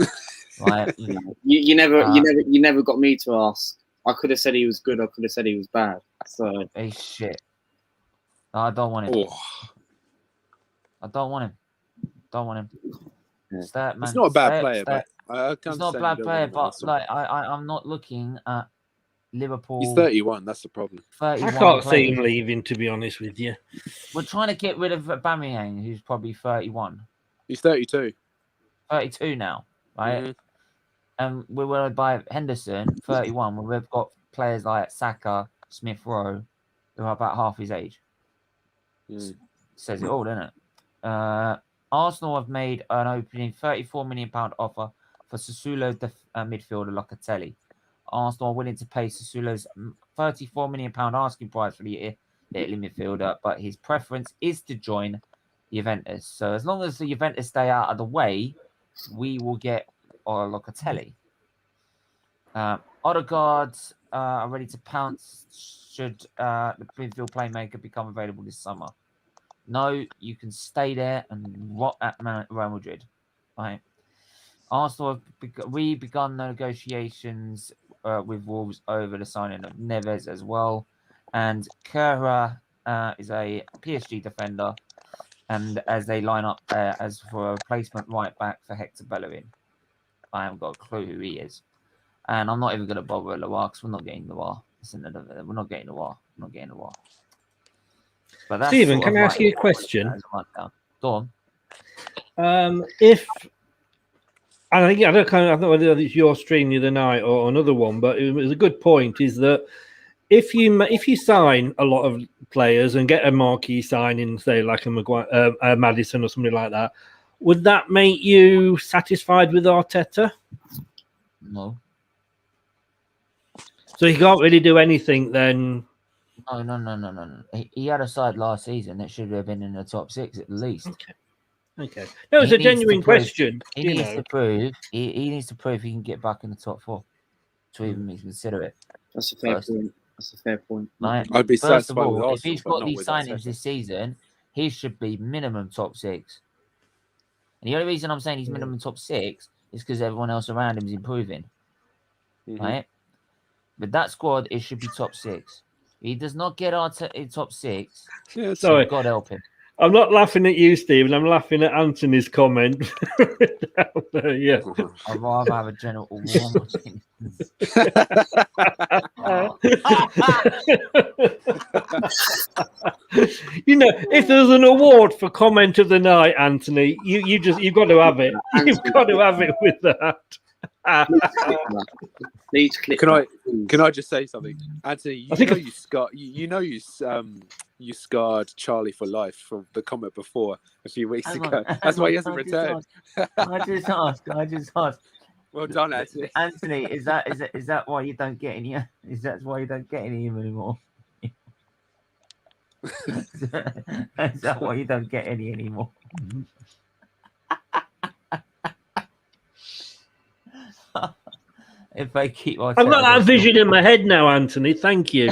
Like, you never got me to ask. I could have said he was good. I could have said he was bad. So he's shit. No, I don't want him. Oh. I don't want him. Don't want him. Yeah. Start, man. It's not a bad Start, player, start. but He's not a bad player, but like I'm not looking at Liverpool. He's 31. That's the problem. 31 I can't see him leaving, to be honest with you. We're trying to get rid of Aubameyang, who's probably 31. He's 32. 32 now, right? Mm-hmm. And we were by Henderson, 31. Where we've got players like Saka, Smith Rowe, who are about half his age. Says it all, doesn't it? Arsenal have made an opening £34 million offer for Sassuolo midfielder Locatelli. Arsenal are willing to pay Sassuolo's £34 million asking price for the Italy midfielder, but his preference is to join Juventus. So as long as the Juventus stay out of the way, we will get Locatelli. Odegaard are ready to pounce should the midfield playmaker become available this summer. No, you can stay there and rot at Real Madrid. Right. Arsenal have begun negotiations with Wolves over the signing of Neves as well. And Kehra is a PSG defender. And as they line up as for a replacement right back for Hector Bellerin. I haven't got a clue who he is. And I'm not even going to bother with Loire because we're not getting Loire. We're not getting Loire. We're not getting Loire. But that's Stephen, can I ask you a question? Go on. If I think I don't know whether it's your stream the other night or another one, but it was a good point. Is that if you sign a lot of players and get a marquee signing, say like a Madison or something like that, would that make you satisfied with Arteta? No. So he can't really do anything then. No. He had a side last season that should have been in the top 6 at least. Okay. No, it's a genuine question. He needs to prove. He needs to prove he can get back in the top 4 to even consider it. That's a fair point. That's a fair point. Like, I'd be satisfied with Arsenal, if he's got these signings this season, he should be minimum top 6. And the only reason I'm saying he's minimum top 6 is because everyone else around him is improving. Right? But that squad, it should be top 6. He does not get our top 6. Yeah, sorry. God help him. I'm not laughing at you, Stephen. I'm laughing at Anthony's comment. Yeah. I'd rather have a general warm opinion. You know, if there's an award for comment of the night, Anthony, you've got to have it. You've got to have it with that. Can I just say something, Anthony? You scarred Charlie for life from the comment before a few weeks ago. That's why he hasn't returned. I just asked. Well done, Anthony. Anthony, is that why you don't get any? Is that why you don't get any anymore? Is that why you don't get any anymore? If they keep, I've got that vision in my head now, Anthony. Thank you.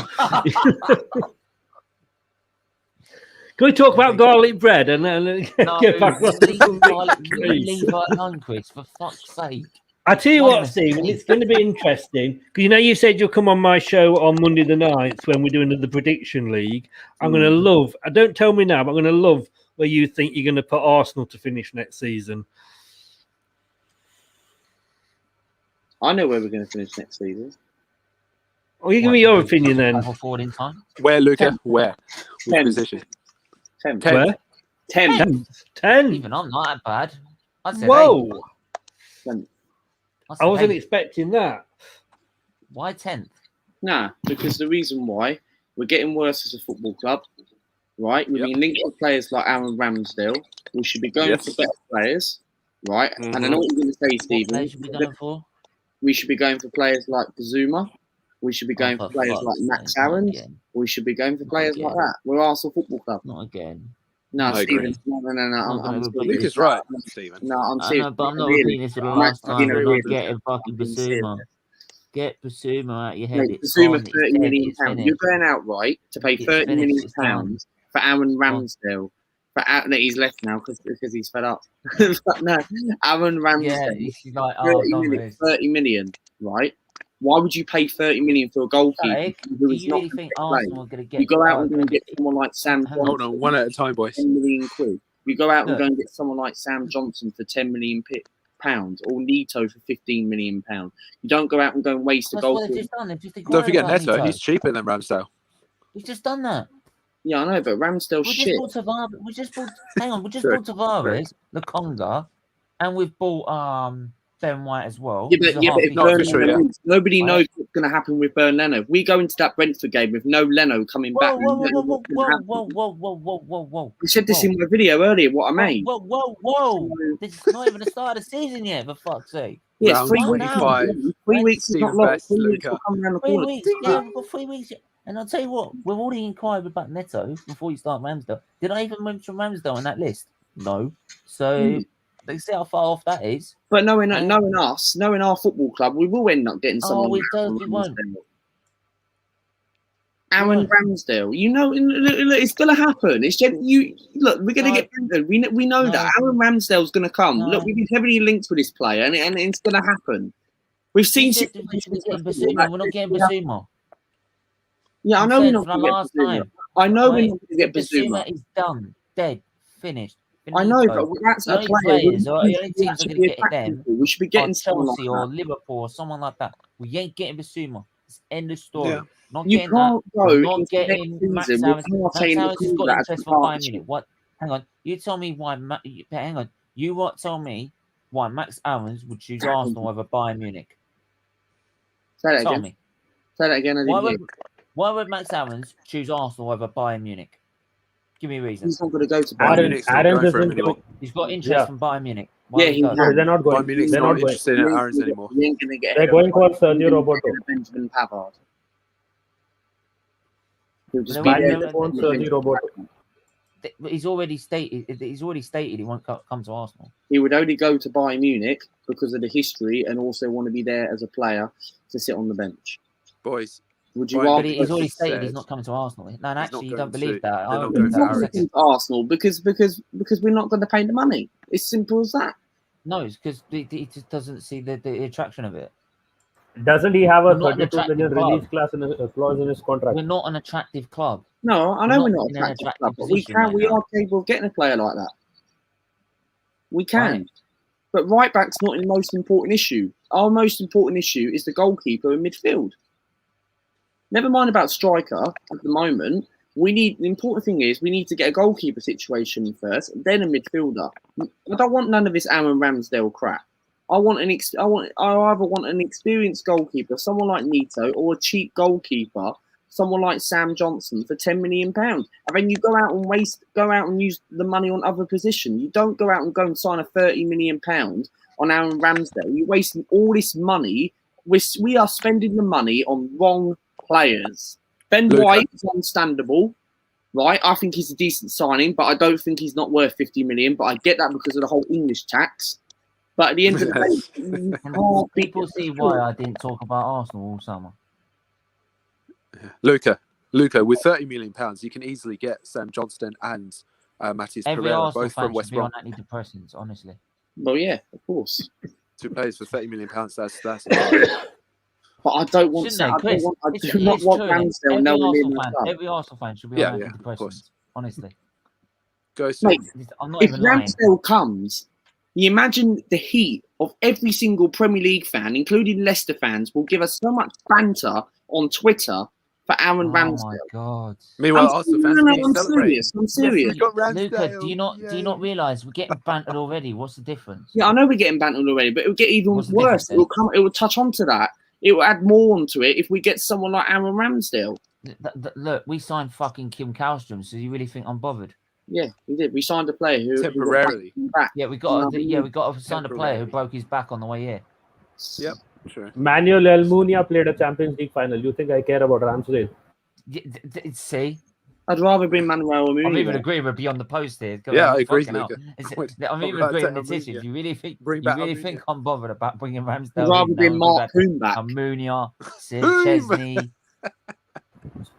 Can we talk about garlic bread and get back on leave that alone, Chris, for fuck's sake. I tell you what, Stephen, it's going to be interesting because you said you'll come on my show on Monday the 9th when we're doing the prediction league. I'm going to love. Don't tell me now, but I'm going to love where you think you're going to put Arsenal to finish next season. I know where we're going to finish next season. Oh, you give me your opinion then. Forward in time. Where, Luca? Where? Which position? 10th. Where? 10. Even I'm not that bad. I said Whoa. 10th. I wasn't expecting that. Why 10th? Nah, because the reason why we're getting worse as a football club, right? We've been linked with players like Aaron Ramsdale. We should be going for better players, right? And I know what you're going to say, Stephen. Should we go for? We should be going for players like Bazuma. We should be going for players like Max Aarons. We should be going for players like that. We're Arsenal Football Club. Not again. No, Stephen. No. Lucas right, Stephen. No, I'm serious. But I'm not repeating this for the last time. We're not getting fucking Bazuma. Get Bazuma out your head. Mate, Bazuma, £30 million. You're going out right to pay £30 million for Aaron Ramsdale. No, he's left now because he's fed up. No, Aaron Ramsdale. Yeah, he's like, 30 million, right? Why would you pay 30 million for a goalkeeper who is not really think Arsenal are going to get? You go out and go and get someone like Sam Johnson. Hold on, one at a time, boys. 10 million quid. You go out and go and get someone like Sam Johnson for 10 million pounds, or Neto for 15 million pounds. You don't go out and go and waste a goalkeeper. Don't forget Neto. He's cheaper than Ramsdale. We've just done that. Yeah, I know, but Ramsdale's shit. We just bought Tavares, Lokonga, and we've bought Ben White as well. Yeah, but if nobody knows what's going to happen with Bern Leno. If we go into that Brentford game with no Leno coming back. Whoa. I said this in my video earlier, what I made. Whoa. This is not even the start of the season yet, for fuck's sake. Yeah, 3 weeks. 3 weeks is not long. 3 weeks will come around the corner. 3 weeks, yeah, we've got 3 weeks. And I'll tell you what, we've already inquired about Neto before you start Ramsdale. Did I even mention Ramsdale on that list? No. So let's see how far off that is. But knowing us, knowing our football club, we will end up getting someone. We won't. Aaron Ramsdale, look, it's gonna happen. It's we're gonna get Brendan. We know that Aaron Ramsdale's gonna come. Look, we've been heavily linked with this player, and it's gonna happen. We've seen situations. We're not getting Bazuma. Yeah, I know we're not going to get Bazuma. I know we're not going to get Bazuma. Bazuma is done, dead, finished. I know, but that's a player. We should be getting someone like Chelsea or Liverpool or someone like that. We ain't getting Bazuma. It's end of story. Yeah. Not you getting can't that. go Not getting Max Aarons. Max Aarons has got interest for Bayern Munich. What? Hang on. You tell me why. Hang on. Tell me why Max Aarons would choose Arsenal over Bayern Munich. Say that again. Why would Max Aarons choose Arsenal over Bayern Munich? Give me a reason. He's not going to go to Bayern Munich. He's got interest from Bayern Munich. They're not going. Bayern Munich's not interested in Aarons anymore. They're going for Sergio Roberto. Benjamin Pavard. He's already stated he won't come to Arsenal. He would only go to Bayern Munich because of the history and also want to be there as a player to sit on the bench. Boys. Would you? But he's already stated he's not coming to Arsenal. No, actually, you don't believe that. I don't believe that. Arsenal because we're not going to pay the money. It's simple as that. No, it's because he just doesn't see the attraction of it. Doesn't he have a 32 million release clause in his contract? We're not an attractive club. No, I know we're not an attractive club, but we are capable of getting a player like that. We can. Right. But right back's not the most important issue. Our most important issue is the goalkeeper in midfield. Never mind about striker at the moment. The important thing is we need to get a goalkeeper situation first, then a midfielder. I don't want none of this Aaron Ramsdale crap. I either want an experienced goalkeeper, someone like Neto, or a cheap goalkeeper, someone like Sam Johnson for £10 million. And then you go out and use the money on other positions. You don't go out and sign a £30 million on Aaron Ramsdale. You're wasting all this money. We are spending the money on wrong players. Ben Luca. White is understandable, right? I think he's a decent signing, but I don't think he's not worth 50 million. But I get that because of the whole English tax. But at the end of the day, you can't People see why I didn't talk about Arsenal all summer. Luca, with 30 million pounds, you can easily get Sam Johnston and Matis Every Pereira, Arsenal both fan from should West be on Brom. antidepressants, honestly. Well, yeah, of course. 2 players for 30 million pounds. That's But I don't want. Shouldn't they, Chris? I do not want Ramsdale nowhere near my club. Every Arsenal fan should be on of antidepressants, course. honestly. Go Mate, I'm not if even lying. Ramsdale comes, you imagine the heat of every single Premier League fan, including Leicester fans, will give us so much banter on Twitter for Aaron Ramsdale. Oh my god! Meanwhile, Arsenal fans I'm celebrating. serious. I'm serious. Yes, we've got Ramsdale. Luca, do you not realise we're getting bantered already? What's the difference? Yeah, I know we're getting bantered already, but it will get even What's the worse. difference, It will touch onto that. It will add more onto it if we get someone like Aaron Ramsdale. Look, we signed fucking Kim Kallstrom, so you really think I'm bothered? Yeah, we did. We signed a player who Temporarily. who got back. Yeah, we got to sign a player who broke his back on the way here. Yep, sure. Manuel Almunia played a Champions League final. You think I care about Ramsdale? See, I'd rather bring Manuel I'm Almunia. even agreeing with Beyond the Post here. Yeah, I agree, Fucking hell. Luca. I'm even agreeing with Tish. If you really think I'm bothered about bringing Ramsdale, I'd rather bring Mark Coombe back. Almunia, Chesney.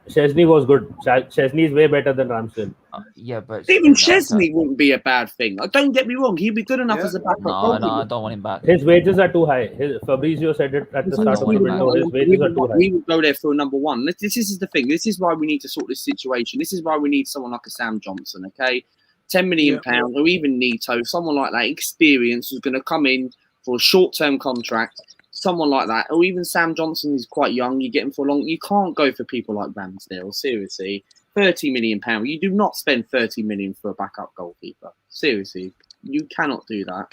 Chesney was good. Chesney is way better than Ramsdale. Yeah, but Even Chesney wouldn't be a bad thing. Don't get me wrong; he'd be good enough as a backup. No, I don't want him back. His wages are too high. Fabrizio said it at the start of the window. His wages are too high. He would go there for a number one. This is the thing. This is why we need to sort this situation. This is why we need someone like a Sam Johnson. Okay, £10 million, or even Neto, someone like that, experience, who's going to come in for a short-term contract. Someone like that, or even Sam Johnson is quite young. You get him for long. You can't go for people like Ramsdale. Seriously, £30 million. You do not spend 30 million for a backup goalkeeper. Seriously, you cannot do that.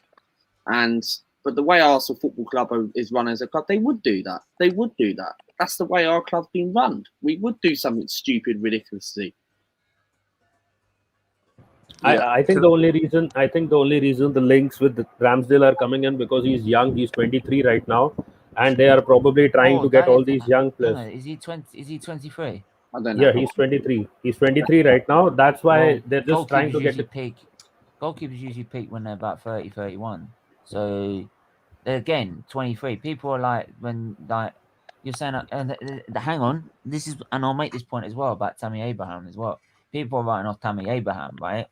But the way Arsenal Football Club is run as a club, they would do that. They would do that. That's the way our club's been run. We would do something stupid, ridiculously. I think the only reason the links with Ramsdale are coming in because he's young. He's 23 right now, and they are probably trying to get all these young players. Is he 20? Is he 23? I don't know. Yeah, he's 23. He's 23 right now. That's why they're just trying to get the peak. Goalkeepers usually peak when they're about 30, 31. So again, 23. People are like you're saying, hang on. And I'll make this point as well about Tammy Abraham as well. People are writing off Tammy Abraham, right?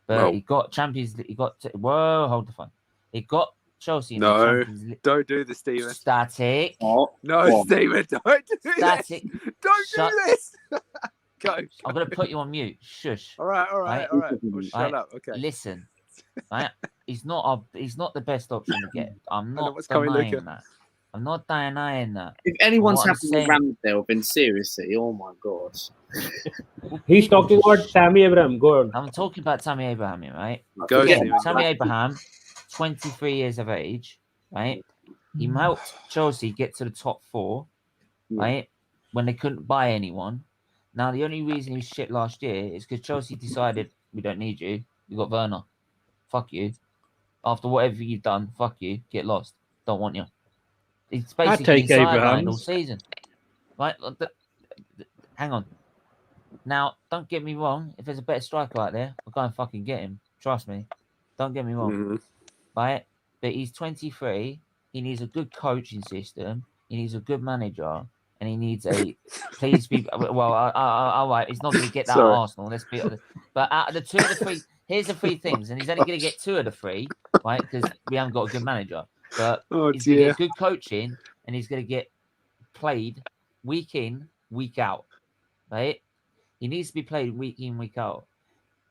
But he got Champions League. Hold the phone. He got Chelsea in the Champions League. Don't do this, Steven. Static. No, Steven, don't do Static. this. Don't do this. Go. I'm going to put you on mute. Shush. All right. Well, shut up. Okay. Listen. Right? He's not the best option to get. I'm not denying that. I'm not denying that. If anyone's happy with Ramsdale, then seriously, oh my god. He's talking about Tammy Abraham. Go on. I'm talking about Tammy Abraham, right? Go Tammy Abraham, 23 years of age, right? He helped Chelsea get to the top 4, right? When they couldn't buy anyone. Now, the only reason he was shit last year is because Chelsea decided, we don't need you. We got Werner. Fuck you. After whatever you've done, fuck you. Get lost. Don't want you. It's basically sidelined all season. Right? Hang on. Now, don't get me wrong. If there's a better striker out there, I'll go and fucking get him. Trust me. Don't get me wrong. Right? But he's 23. He needs a good coaching system. He needs a good manager. And he needs a... Please be... Well, all right. He's not going to get that at Arsenal. Let's be... But out of the 2 of the 3... Here's the 3 things. And he's only going to get 2 of the 3. Right? Because we haven't got a good manager. But he's going to get good coaching, and he's going to get played week in, week out, right? He needs to be played week in, week out.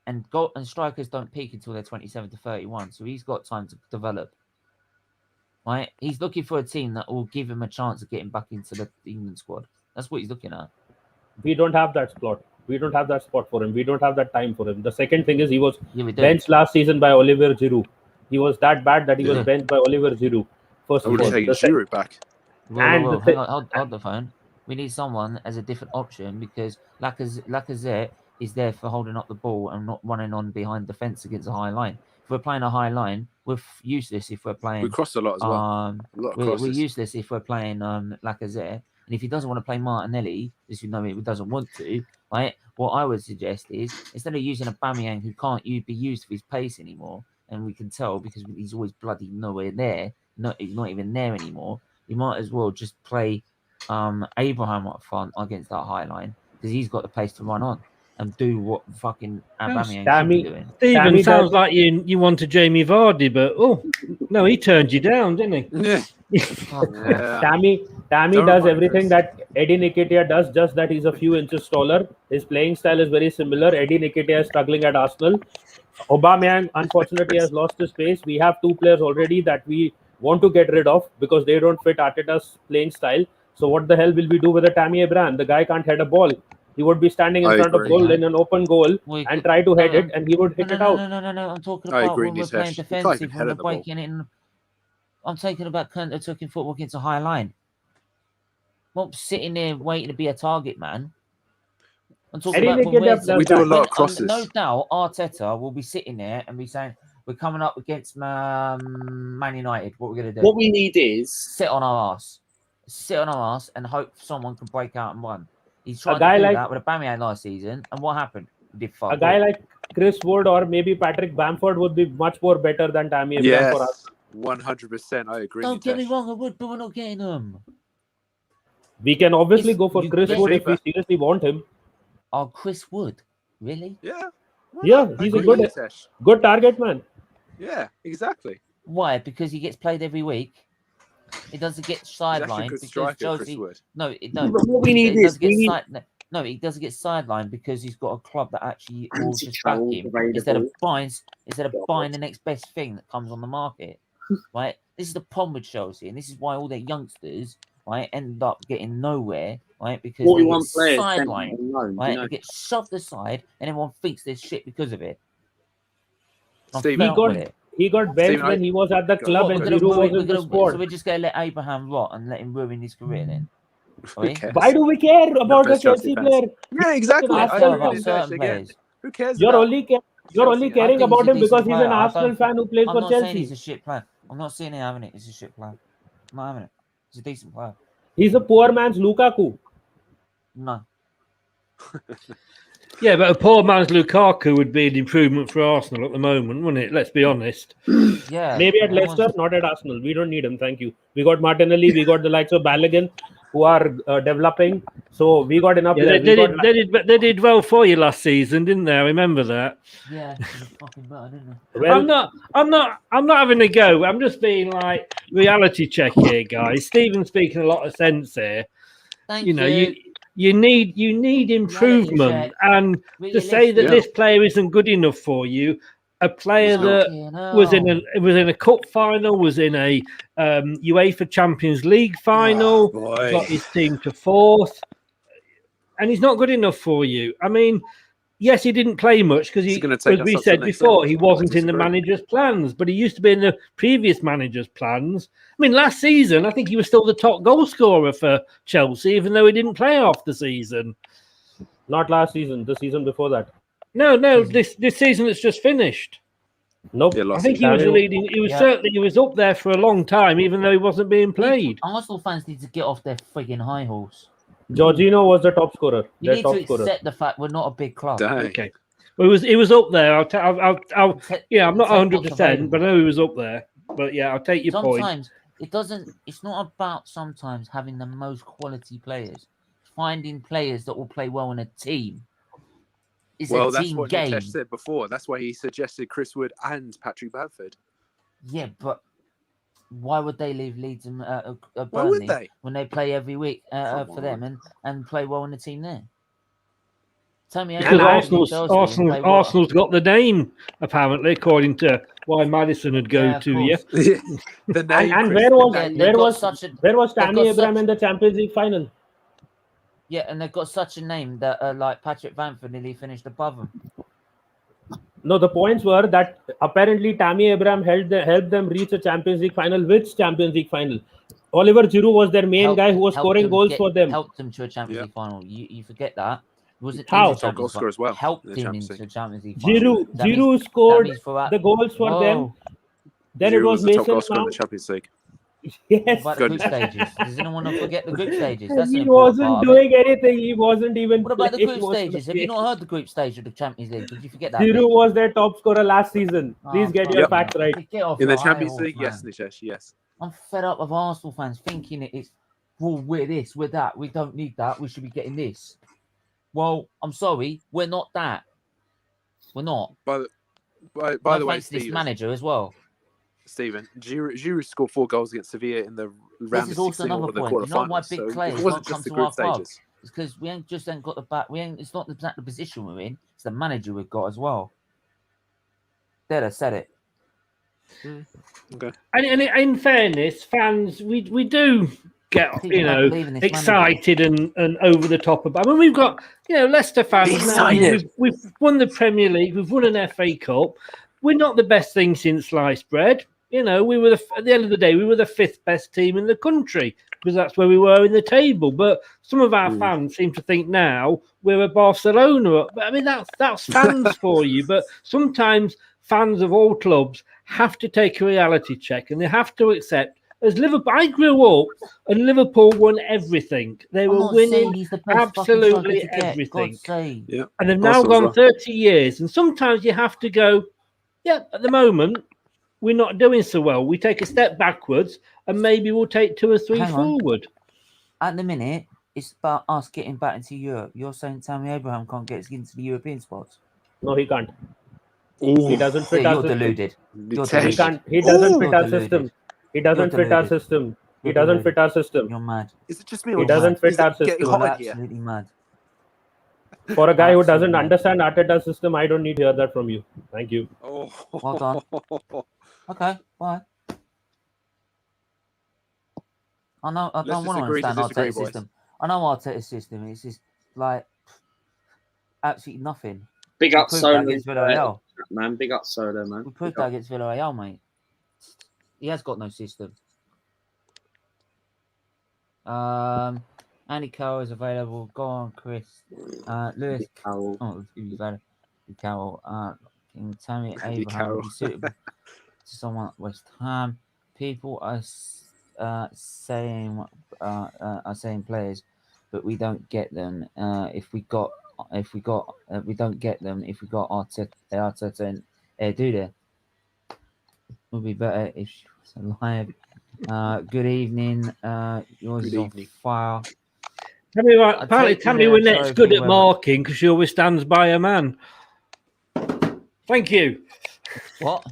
And strikers don't peak until they're 27 to 31, so he's got time to develop, right? He's looking for a team that will give him a chance of getting back into the England squad. That's what he's looking at. We don't have that spot. We don't have that spot for him. We don't have that time for him. The second thing is he was benched last season by Oliver Giroud. He was that bad that he was benched by Oliver Giroud. First of all, Giroud back. Hold the phone. We need someone as a different option because Lacazette is there for holding up the ball and not running on behind defence against a high line. if we're playing a high line, we're useless if we're playing. We cross a lot as well. A lot of we're crosses. useless if we're playing Lacazette. And if he doesn't want to play Martinelli, he doesn't want to, right? What I would suggest is instead of using Aubameyang, who can't be used for his pace anymore, and we can tell because he's always bloody nowhere there, he's not even there anymore. You might as well just play Abraham up front against that high line because he's got the pace to run on and do what fucking Aubameyang should be doing. Stephen, sounds like you wanted Jamie Vardy, but no, he turned you down, didn't he? Yeah. Tammy does everything that Eddie Nketiah does, just that he's a few inches taller. His playing style is very similar. Eddie Nketiah is struggling at Arsenal. Aubameyang, unfortunately, has lost his pace. We have two players already that we want to get rid of because they don't fit Arteta's playing style. So what the hell will we do with a Tammy Abraham? The guy can't head a ball. He would be standing in front of goal in an open goal and try to head it, and he would hit it out. No. I'm talking about when we're playing defensive, when we're breaking in. I'm talking about talking football against a high line. Not sitting there waiting to be a target man. I'm talking about we do a lot of crosses. No doubt, Arteta will be sitting there and be saying, "We're coming up against Man United. What we're going to do? What we need is sit on our ass, and hope someone can break out and run." He's tried to do that with Aubameyang last season, and what happened? A guy like Chris Wood or maybe Patrick Bamford would be much more better than Tammy Abraham for us. 100%. I agree. Don't get me wrong, I would, but we're not getting them. We can obviously go for Chris Wood if we seriously want him. Oh, Chris Wood, really? Yeah. Yeah, he's a good target man. Yeah, exactly. Why? Because he gets played every week. He doesn't get sidelined because Chelsea. No. What we need is no, he doesn't get sidelined because he's got a club that actually will just back him instead of buying the next best thing that comes on the market. Right? This is the problem with Chelsea, and this is why all their youngsters end up getting nowhere. Right? Because they get sidelined. Right? They get shoved aside, and everyone thinks they're shit because of it. He got benched when he was at the club and Giroud was in the squad. So we're just going to let Abraham rot and let him ruin his career then? Why do we care about a Chelsea player? Yeah, exactly. Who cares? You're only caring about him because he's an Arsenal fan who plays for Chelsea. I'm not saying he's a shit player. I'm not saying having it. He's a shit player. I'm not having it. He's a decent player. He's a poor man's Lukaku. No. Yeah, but a poor man's Lukaku would be an improvement for Arsenal at the moment, wouldn't it? Let's be honest. Yeah. Maybe at Leicester, not at Arsenal. We don't need him, thank you. We got Martinelli, we got the likes of Balogun who are developing. So we got enough. Yeah, they did well for you last season, didn't they? I remember that. Yeah, fucking bad, didn't they? I'm not having a go. I'm just being like reality check here, guys. Stephen's speaking a lot of sense here. Thank you. You need improvement, and to say that this player isn't good enough for you, a player that was in a cup final, was in a UEFA Champions League final, got his team to fourth, and he's not good enough for you. I mean, yes, he didn't play much because as we said before, he wasn't in the manager's plans, but he used to be in the previous manager's plans. I mean, last season, I think he was still the top goal scorer for Chelsea, even though he didn't play half the season. Not last season, the season before that. No, this season that's just finished. Nope. I think he was leading. He was up there for a long time, even though he wasn't being played. Arsenal fans need to get off their frigging high horse. Jorginho was the top scorer. You need to accept the fact we're not a big club. Dang. Okay. Well, it was up there. I'm not 100%, but I know he was up there. But yeah, I'll take your point. Sometimes it's not about sometimes having the most quality players. Finding players that will play well in a team. That's what Nitesh said before. That's why he suggested Chris Wood and Patrick Bamford. Yeah, but why would they leave Leeds and Burnley when they play every week for them and play well in the team there? Tell me, Arsenal's got the name apparently, according to why Madison would go to. Yeah, the name. And where was Tammy Abraham in the Champions League final? Yeah, and they've got such a name that like Patrick Bamford nearly finished above them. No, the points were that apparently Tammy Abraham helped them reach a Champions League final. Which Champions League final? Oliver Giroud was their main guy who was scoring goals for them. Helped them to a Champions League final. You forget that. Wasn't How? in the Top goal Champions scorer League, as well helped in the him Champions into League. the Champions League. final. Giroud, That means- Giroud that scored means for that- the goals for them. Whoa. Then Giroud it was was the top Mason goal scorer in the Mount. Champions League. Yes. What about the Good. group stages? Does anyone want to forget the group stages? That's an He important wasn't part of it. doing anything. He wasn't even. What about the playing group most of stages? the Have you game. not heard the group stage of the Champions League? Did you forget that? bit? Giroud was their top scorer last season. Please Oh, get fuck your me. facts right. Get off In the your high Champions horse, League, man. yes, Nishesh, yes. I'm fed up of Arsenal fans thinking it's, well, we're this, we're that. We don't need that. We should be getting this. Well, I'm sorry, we're not that. We're not. By the No way, thanks to this Stephen, manager as well. Giroud scored 4 goals against Sevilla in the round This is of also 16 another or the point. You know why quarterfinals. Big So Clay it won't wasn't come just the to group our club? stages. It's because we ain't got the back. It's not the position we're in. It's the manager we've got as well. There, I said it. Okay. And in fairness, fans, we do get People don't believe in this excited and over the top about. I mean, we've got Leicester fans. Excited. We've won the Premier League. We've won an FA Cup. We're not the best thing since sliced bread. We were at the end of the day, we were the 5th best team in the country because that's where we were in the table. But some of our fans seem to think now we're a Barcelona. But I mean, that's fans for you. But sometimes fans of all clubs have to take a reality check and they have to accept. As Liverpool, I grew up and Liverpool won everything. They I'm were not winning saying he's the best fucking absolutely striker to get, everything. God's sake. Yeah. And they've now Arsenal as gone well. 30 years. And sometimes you have to go, yeah, at the moment, we're not doing so well. We take a step backwards and maybe we'll take 2 or 3 Hang on. forward. At the minute, it's about us getting back into Europe. You're saying Tammy Abraham can't get us into the European spots? No, he can't. He doesn't fit Yeah, our you're system. deluded. You're Nitesh. He deluded. can't. He doesn't fit You're our deluded. system. He doesn't You're fit our deluded. system. He You're doesn't deluded. fit our system. You're mad. Is it just me? He or doesn't is fit it our getting system. hot You're in here? absolutely mad. For a guy who doesn't Absolutely. understand Arteta's system, I don't need to hear that from you. Thank you. Oh. Well done. Okay, bye. I know. I Let's don't want to disagree to understand disagree, Arteta's boys. system. I know Arteta's system. It's just like absolutely nothing. Big We up proved that Solo, against Villarreal. man. Big up Solo, man. We proved that against Villarreal, mate. He has got no system. Andy Carroll is available. Go on, Chris. Lewis Carroll. Oh, he's available. Carroll. King Tammy Andy Abraham Carroll. would be suitable to someone at West Ham. People are saying players, but we don't get them. If we don't get them. If we got Arteta and Duda, would be better if she was alive. Good evening. Yours Good is on evening. fire. Apparently, take Tammy the Wynette's good trophy at whether- marking because she always stands by a man. Thank you. What?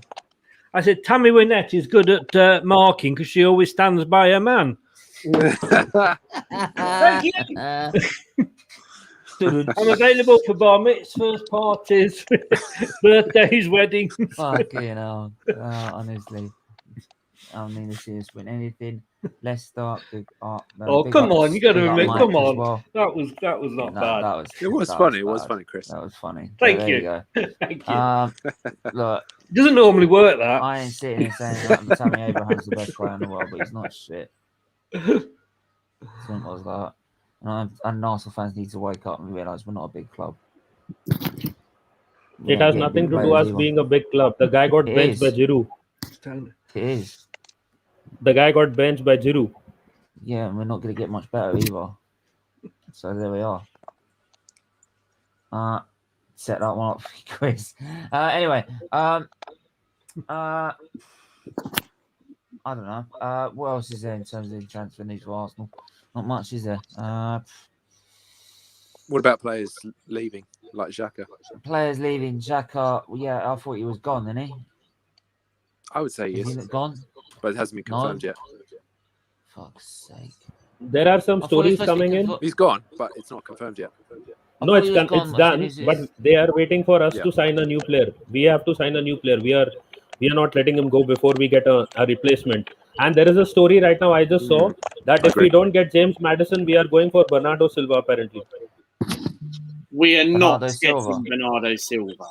I said Tammy Wynette is good at marking because she always stands by a man. Thank you. I'm available for bar mitzvahs, parties, birthdays, weddings. Fucking hell. Honestly. I mean, this is when anything. Let's start. Come on, you got to admit, come on. Well. That was not bad. It was funny. It was funny, Chris. That was funny. Thank There you. go. Thank you. Look, It doesn't normally work that. I ain't sitting here saying that Tammy Abraham's the best player in the world, but he's not shit. Simple as that. And Arsenal fans need to wake up and realise we're not a big club. It has nothing to do us being a big club. The guy got It benched by is. Giroud. It is. The guy got benched by Giroud. Yeah, and we're not going to get much better either. So there we are. Set that one up for you, Chris. Anyway, I don't know. What else is there in terms of transfer news for Arsenal? Not much, is there? What about players leaving, like Xhaka? Players leaving. Xhaka, yeah, I thought he was gone, didn't he? I would say Is yes, he not gone? but it hasn't been confirmed yet. Fuck's sake. There are some I thought he was stories coming in. He's gone, but it's not confirmed yet. No, I thought it's he was done. gone, It's but done. it's- But they are waiting for us Yeah. to sign a new player. We have to sign a new player. We are not letting him go before we get a replacement. And there is a story right now I just saw that if we Agreed. don't get James Maddison, we are going for Bernardo Silva apparently. We are not Bernardo Silva. getting Bernardo Silva.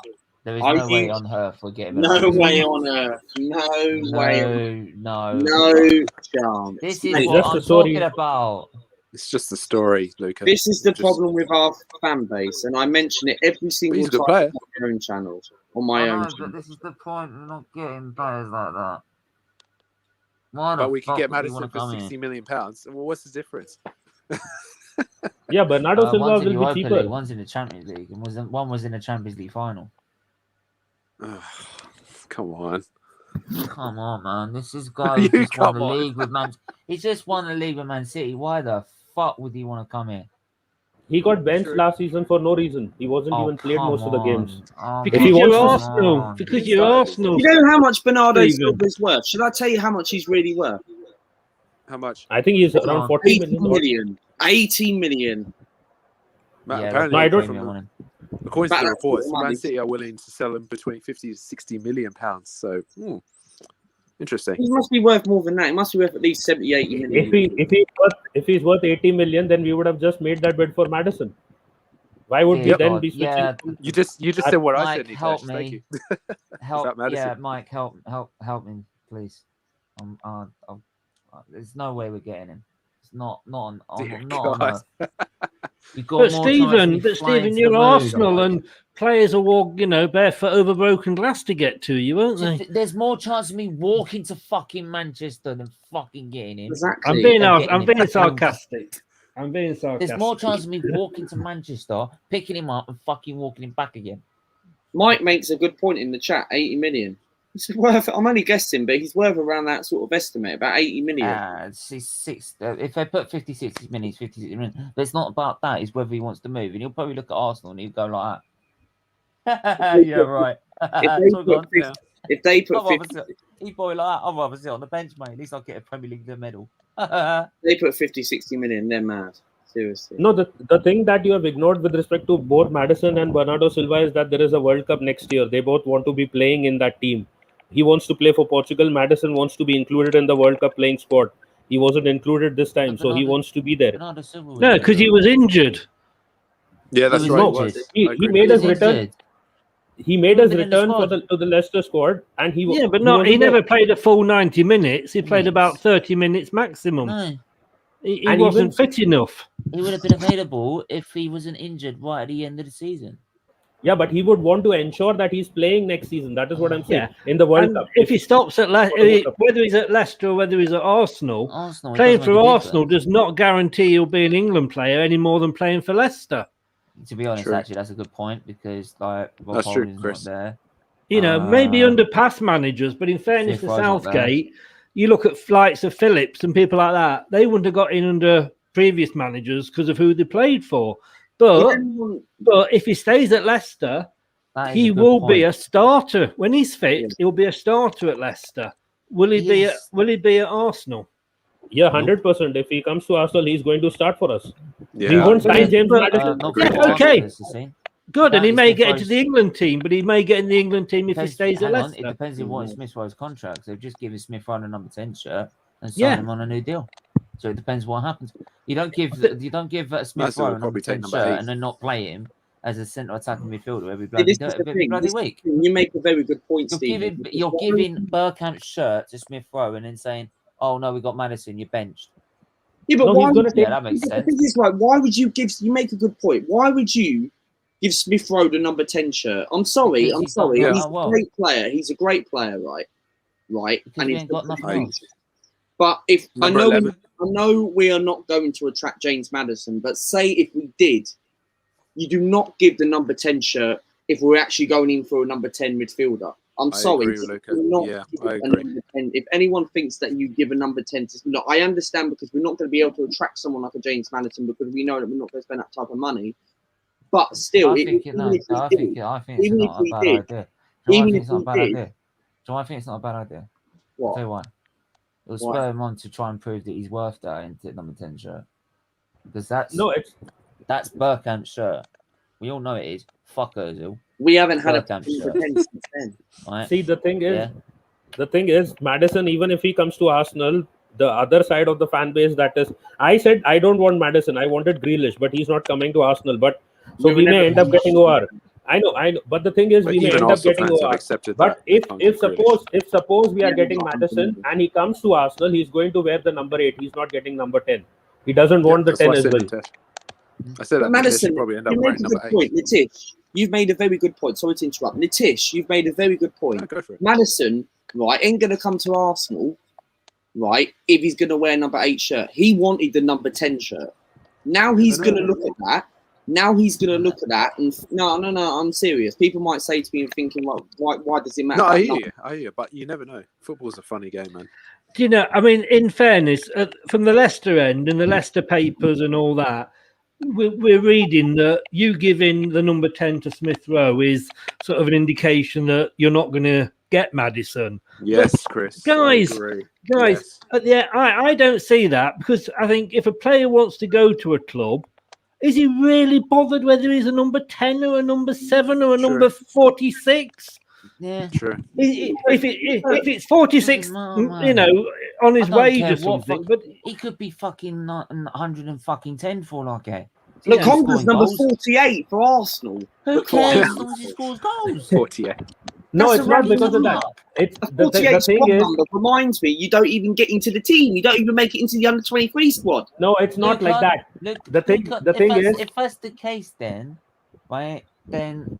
There is I no way think- on earth we're getting No Bernardo way Silva. on earth. No way. No. No chance. This It's is just what a I'm story. talking about. It's just the story, Luca. This is the problem with our fan base, and I mention it every single he's a good time player. on my own channel. On my own but channel. this is the point. We're not getting players like that. Why the But we could fuck get would you Madison wanna for come 60 in? million pounds. Well, what's the difference? Yeah, Bernardo Silva One's in will be Europa cheaper. League, one's in the Champions League, and one was in the Champions League final. Come on. Come on, man. This is guy You who just won come the on. league with Man. He just won the league with Man City. Why the fuck would he want to come here? He got benched Sure. last season for no reason. He wasn't even played come most of the games. on. Because he you're wants to- Arsenal. Because He you're started. Arsenal. You know how much Bernardo Steven. Silva is worth? Should I tell you how much he's really worth? How much? I think he's around 40 80 million. million. 80 million. Matt, Yeah, apparently, no, I don't- premium on him. according to the That's reports, money. Man City are willing to sell him between 50 to 60 million pounds. So, interesting. He must be worth more than that. He must be worth at least 70, 80 million. If he's worth 80 million, then we would have just made that bid for Madison. Why would we Dear then God, be switching? yeah. You just said what I said, Mike, help Nitesh. Thank me. you. Help, that Madison? yeah, Mike, help me, please. There's no way we're getting him. It's not on Dear not on God. Earth. You've got But more chance to be flying Stephen, to the you're moon. Arsenal, and players will walk, barefoot over broken glass to get to you, won't they? There's more chance of me walking to fucking Manchester than fucking getting him. Exactly. I'm being getting him. sarcastic. I'm being sarcastic. There's more chance of me walking to Manchester, picking him up, and fucking walking him back again. Mike makes a good point in the chat. 80 million. He's worth. I'm only guessing, but he's worth around that sort of estimate, about 80 million. If they put 50, 60 minutes, 56 minutes, but it's not about that. It's whether he wants to move, and he'll probably look at Arsenal and he'll go like that. Yeah, right. If they put I'd 50, rather sit on the bench, mate. At least I'll get a Premier League medal. they put 50, 60 million, they're mad. Seriously. No, the thing that you have ignored with respect to both Madison and Bernardo Silva is that there is a World Cup next year. They both want to be playing in that team. He wants to play for Portugal. Madison wants to be included in the World Cup playing squad. He wasn't included this time, so he wants to be there. No, because he was injured. Yeah, that's He right. was injured. He made his return. He made his return to the Leicester squad, and he he never played a full 90 minutes. He played about 30 minutes maximum. No. He wasn't fit enough. He would have been available if he wasn't injured right at the end of the season. Yeah, but he would want to ensure that he's playing next season. That is what I'm saying. In the World Cup. If he stops at whether he's at Leicester or whether he's at Arsenal, playing for Arsenal does not guarantee he'll be an England player any more than playing for Leicester. To be honest, actually, that's a good point because that's true, Chris. There. Maybe under past managers, but in fairness to Southgate, you look at flights of Phillips and people like that, they wouldn't have got in under previous managers because of who they played for. But if he stays at Leicester, he will be a starter. When he's fit, he'll be a starter at Leicester. Will he be at Arsenal? Yeah, 100%. If he comes to Arsenal, he's going to start for us. Yeah. We won't sign James Madison. Okay. Good, and he may get into the England team, but he may get in the England team if he stays at Leicester. It depends on what Smith Rowe's contract. So just give Smith Rowe a number 10 shirt and sign him on a new deal. So it depends what happens. You don't give Smith Rowe a number 10 shirt and then not play him as a centre attacking midfielder every bloody week. You make a very good point, Steve. You're giving Bergkamp's shirt to Smith Rowe and then saying, "Oh no, we got Madison. You're benched." Yeah, but that makes sense. Why would you give? You make a good point. Why would you give Smith Rowe the number 10 shirt? I'm sorry. He's a great player. He's a great player, right? And he's got nothing else. But if I know we are not going to attract James Madison, but say if we did, you do not give the number 10 shirt if we're actually going in for a number 10 midfielder. I'm sorry. I agree. If anyone thinks that you give a number 10 to I understand because we're not going to be able to attract someone like a James Madison because we know that we're not going to spend that type of money. But still, I think it's not a bad idea. Do I think it's not a bad idea? What? I'll tell you why. It'll spur him on to try and prove that he's worth that into number 10 shirt. Because that's Bergkamp's shirt. We all know it is. Fuck Ozil. We haven't had a 10 since then. Right? See, the thing is, Madison, even if he comes to Arsenal, the other side of the fan base I said I don't want Madison. I wanted Grealish, but he's not coming to Arsenal. But so we may end up getting OR. I know. But the thing is, we may end up getting OR. But if suppose we are getting Madison and he comes to Arsenal, he's going to wear the number 8. He's not getting number 10. He doesn't want the That's 10 what I as said, well. Nitesh. I said that Nitesh Madison, should probably end you up made wearing a number good 8. point. Nitish, you've made a very good point. Sorry to interrupt. Nitish, you've made a very good point. No, go for it. Madison, right, ain't going to come to Arsenal, right, if he's going to wear number 8 shirt. He wanted the number 10 shirt. Now he's going to look at that. Now he's going to look at that. And no, I'm serious. People might say to me and thinking, well, why does it matter? No, I hear you, but you never know. Football's a funny game, man. Do you know, I mean, in fairness, from the Leicester end and the Leicester papers and all that, we're reading that you giving the number 10 to Smith Rowe is sort of an indication that you're not going to get Maddison. Yes, Chris. Guys, Yes. yeah, I don't see that, because I think if a player wants to go to a club, is he really bothered whether he's a number 10 or a number 7 or a number 46? Yeah. True. If it's 46, you know, on his wage or something, but he could be fucking 110 for all I care. Lokonga's number 48 for Arsenal. Who cares as long as he scores goals? 48. No, That's it's a not random because of that. number. It's the 48 thing squad is, number reminds me, you don't even get into the team. You don't even make it into the under 23 squad. no, it's not like that. The thing is, if that's the case, then right, then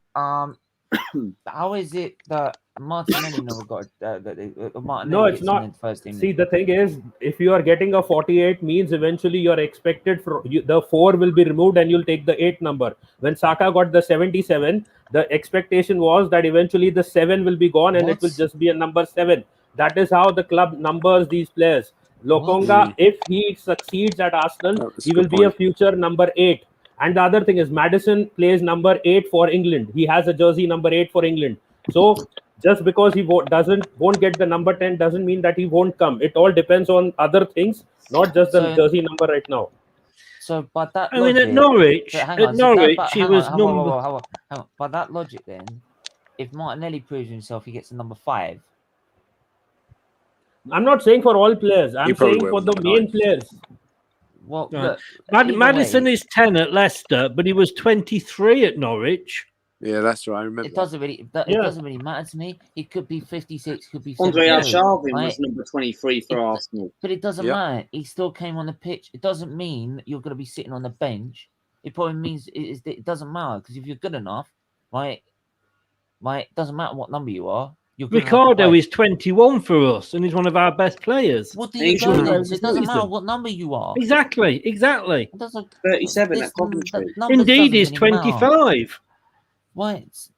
how is it that Martinelli never got Martinelli No, it's gets not. in the first team? See, the thing is, if you are getting a 48, means eventually you're expected the 4 will be removed and you'll take the 8 number. When Saka got the 77, the expectation was that eventually the 7 will be gone and it will just be a number 7. That is how the club numbers these players. Lokonga, if he succeeds at Arsenal, he will be a future number 8. And the other thing is, Maddison plays number 8 for England. He has a jersey number 8 for England. So just because he won't get the number 10 doesn't mean that he won't come. It all depends on other things, not just the jersey number right now. So, but that I mean, at Norwich, he was number. Hang on. By that logic, then, if Martinelli proves himself, he gets a number 5. I'm not saying for all players. I'm saying for the main players. Well, Right. look, Maddison is 10 at Leicester, but he was 23 at Norwich. Yeah, that's right. I remember. It doesn't really matter to me. He could be 56, could be 72. Andre Arshavin right? was number 23 for Arsenal. But it doesn't matter. He still came on the pitch. It doesn't mean that you're going to be sitting on the bench. It probably means it doesn't matter, because if you're good enough, right, it doesn't matter what number you are. Ricardo is 21 for us, and he's one of our best players. What do you do then? It doesn't matter what number you are. Exactly. It doesn't, 37 at Coventry. Indeed, he's 25. Right.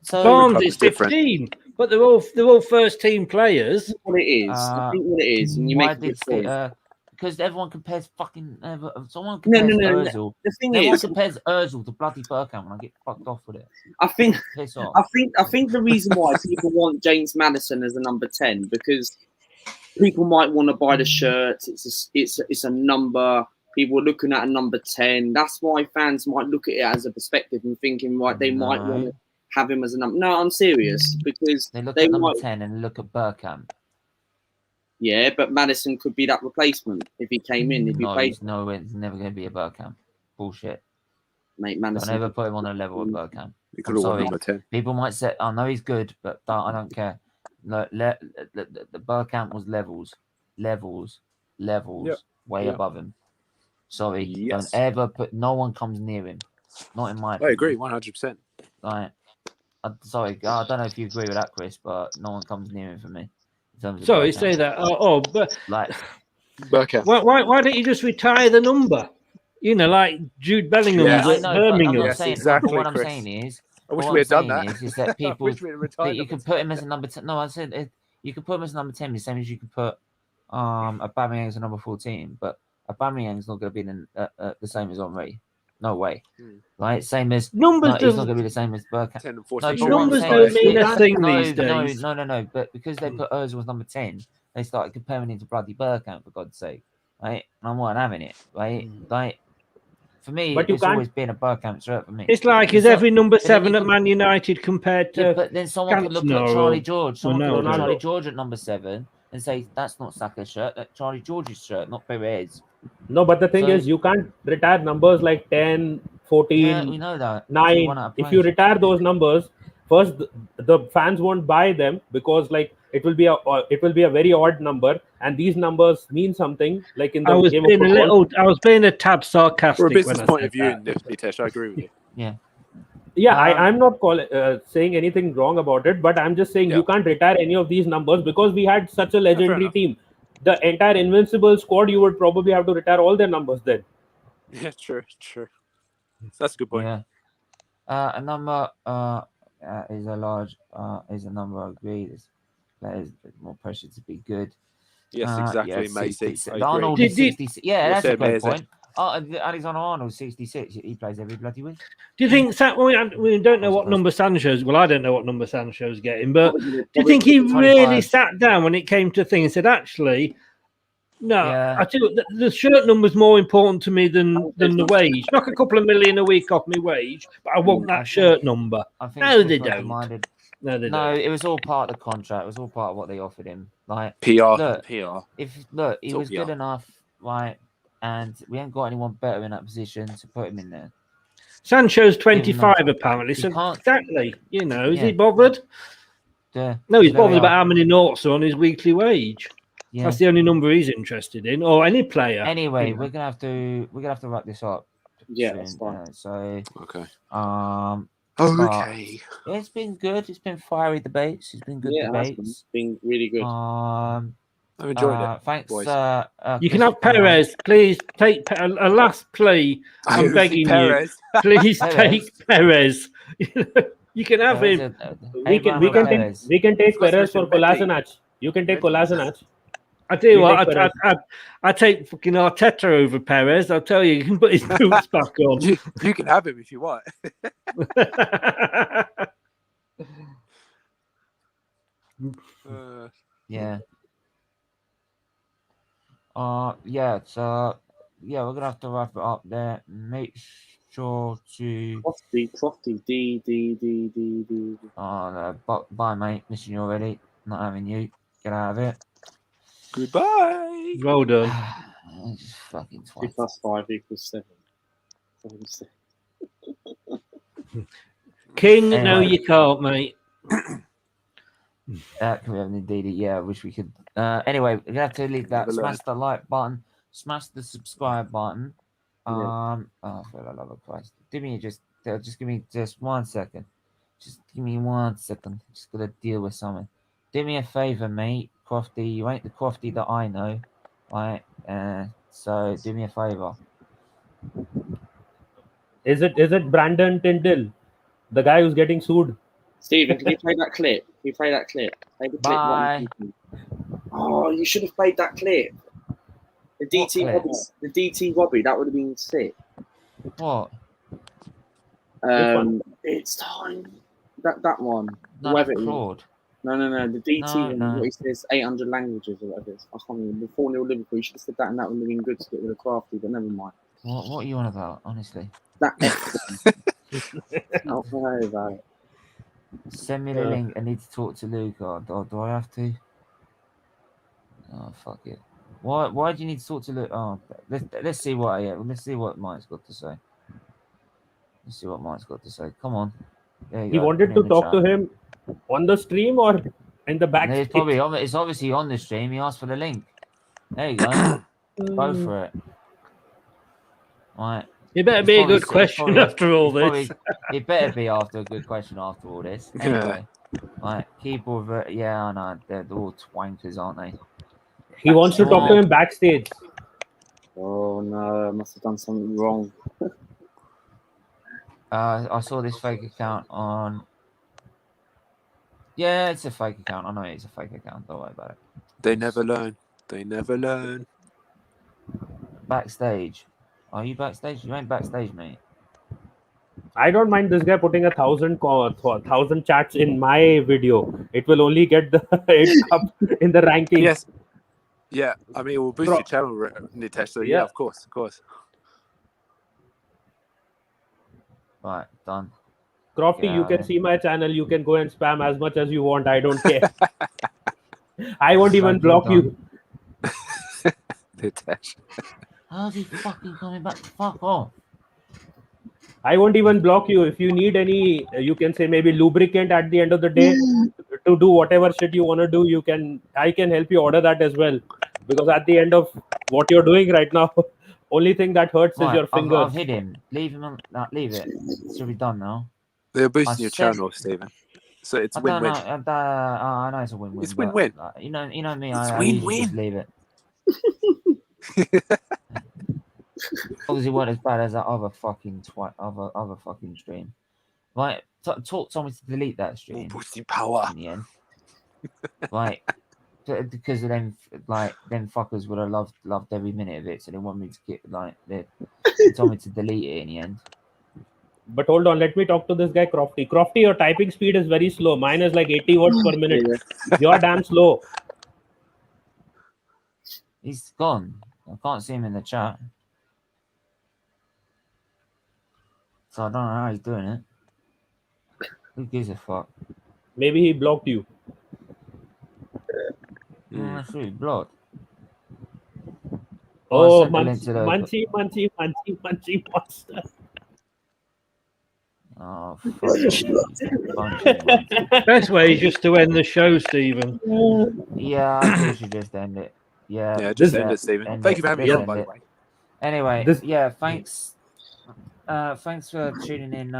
So Barnes is 15, but they're all first team players. That's what it is. I think what it is, and you make a good point. Because everyone compares fucking someone No. compares Ozil. The thing Everyone is, compares Ozil to bloody Bergkamp, and I get fucked off with it. I think Piss off. I think the reason why people want James Maddison as a number 10, because people might want to buy the shirt. It's a number. People are looking at a number 10. That's why fans might look at it as a perspective and thinking, right, they might want to have him as a number. No, I'm serious, because they look at number 10 and look at Bergkamp. Yeah, but Maddison could be that replacement if he came in. If he played, it's never going to be a Bergkamp. Bullshit. Mate, Maddison. Don't ever put him on a level with Bergkamp. You could have number 10. People might say, "I know he's good, but I don't care." No, the Bergkamp was levels, way above him. Sorry, don't ever put. No one comes near him. Not in my opinion. I agree, 100%. Right. Sorry, I don't know if you agree with that, Chris, but no one comes near him for me. Sorry, say that. But like, Bergkamp. Why don't you just retire the number? You know, like Jude Bellingham at Birmingham. I'm saying, exactly, what I'm saying is, I wish we had done that. Is that people that you could put him as a number 10. No, I said you could put him as a number 10, the same as you could put Aubameyang as a number 14, but Aubameyang's not going to be the same as Henry. No way. Right? Same as numbers. He's not going to be the same as Bergkamp. 10 and 14. Numbers don't mean a thing these days. No. But because they put Ozil as number 10, they started comparing him to bloody Bergkamp, for God's sake. Right? And I wasn't having it. Right? Like, for me, it's always been a Bergkamp shirt for me. It's like, is every number 7 at Man United compared to... Yeah, but then someone could look at Charlie George. Someone could look at Charlie Ronaldo. George at number 7 and say, that's not Saka's shirt, that's Charlie George's shirt, not Perez. No, but the thing is, you can't retire numbers like 10, 14, Yeah, we know that. 9. If you retire those numbers, first, the fans won't buy them because, like, it will be a very odd number, and these numbers mean something. Like in the I was game being of football. I was being a tad sarcastic From a business when I point said of view, that. Nitesh, I agree with you. Yeah. Yeah, I'm not saying anything wrong about it, but I'm just saying Yeah. you can't retire any of these numbers because we had such a legendary enough. team. The entire Invincible squad, you would probably have to retire all their numbers then. Yeah, true. That's a good point. Yeah. A number is a large is a number. I agree. There's players with more pressure to be good. Yes, exactly, Macy. I Arnold agree. is 66. Yeah, Well that's a said, great Macy. point. Alexander Arnold's 66. He plays every bloody week. Do you think we don't know what number Sancho's? Well, I don't know what number Sancho's getting, but do you think he really sat down when it came to things and said, "Actually, no, Yeah. I think the shirt number's more important to me than the wage. Knock a couple of million a week off my wage, but I want that shirt number." I think No, it's they because don't. minded. No, they No, don't. it was all part of the contract. It was all part of what they offered him. Like PR. Look, PR. he was good enough, right? And we ain't got anyone better in that position to put him in there. Sancho's 25 apparently. He So can't- exactly, you know, is Yeah. he bothered? Yeah. No, he's There we bothered about are. how many noughts are on his weekly wage. Yeah. That's the only number he's interested in, or any player. Anyway, you know. we're gonna have to wrap this up. Yeah, soon, that's fine. So Okay. Okay. It's been good. It's been fiery debates. It's been good Yeah, debates. it's been really good. I've enjoyed it. Thanks. boys. You can have Perez, please take a last plea. I'm begging you, please take Perez. You can have him. We can take Perez for Kolasinac. You can take Kolasinac. I tell you You what, take I take fucking Arteta over Perez. I'll tell you, you can put his boots back on. You can have him if you want. Yeah. Yeah. So yeah, we're gonna have to wrap it up there. Make sure to. Crofty, D. Oh no, bye, mate. Missing you already. Not having you. Get out of it. Goodbye. Well done. Just fucking 2 twat. + 5 = 7. King, no, Anyway. you can't, mate. Can we have an indeed? Yeah, I wish we could. Anyway, we're gonna have to leave that. Never Smash learn. the like button. Smash the subscribe button. Yeah. Oh, for the love of Christ, give me just give me just 1 second. Just give me 1 second. Just gotta deal with something. Do me a favor, mate, Crofty. You ain't the Crofty that I know, right? So do me a favor. Is it Brandon Tyndall, the guy who's getting sued? Stephen, can you play that clip? Play the clip. Bye. Oh, you should have played that clip. The DT clip? Robbie. The DT Robbie. That would have been sick. What? It's time. That one. No, Whoever that's it is. Claude. No. The DT one. No. What he says, 800 languages or whatever it is. I can't remember. 4-0 Liverpool. You should have said that, and that would have been good to get rid of Crafty, but never mind. What are you on about? Honestly. That. Don't worry about it. Send me the link. I need to talk to Luke. Or do I have to? Oh, fuck it. Why do you need to talk to Luke? Oh, let's see what Mike's got to say. Let's see what Mike's got to say. Come on. There you He go. wanted Put it to in the talk to chat. him on the stream or in the back. No, it's obviously on the stream. He asked for the link. There you go. Go for it. Right. It better be a good question after all this. It better be after a good question after all this. Anyway, right, keyboard. Yeah, I know. They're all twankers, aren't they? He wants to talk to him backstage. Oh no, I must have done something wrong. I saw this fake account on. Yeah, it's a fake account. I know it's a fake account. Don't worry about it. They never learn. They never learn. Backstage. Are you backstage? You ain't backstage, mate. I don't mind this guy putting 1,000 chats in my video. It will only get it up in the rankings. Yes. Yeah, I mean, it will boost your channel, Nitesh. So yeah, of course. Right, done. Crofty, you can see my channel. You can go and spam as much as you want. I don't care. I won't even block you. Nitesh. How's he fucking coming back? Fuck off. I won't even block you. If you need any, you can say maybe lubricant at the end of the day to do whatever shit you want to do, I can help you order that as well. Because at the end of what you're doing right now, only thing that hurts is your fingers. I've hit him. Leave him on. Leave it. It should be done now. They're boosting your channel, Stephen. So it's win-win. I know it's a win-win. It's win-win. You know me. It's I usually just win-win. leave it. Obviously, it wasn't as bad as that other fucking stream. Like, told me to delete that stream. More boosting power. In the end, like, because of them, like, them fuckers would have loved every minute of it, so they want me to get they told me to delete it in the end. But hold on, let me talk to this guy, Crofty. Crofty, your typing speed is very slow. Mine is like 80 words per minute. You're damn slow. He's gone. I can't see him in the chat. So I don't know how he's doing it. Who gives a fuck? Maybe he blocked you. That's really blocked. Oh, Munchie monster. Oh, fuck. Best way is just to end the show, Stephen. Yeah, I think we should just end it. Yeah, just end it, Stephen. Thank you for having me on, by the way. Anyway, thanks. Thanks for tuning in,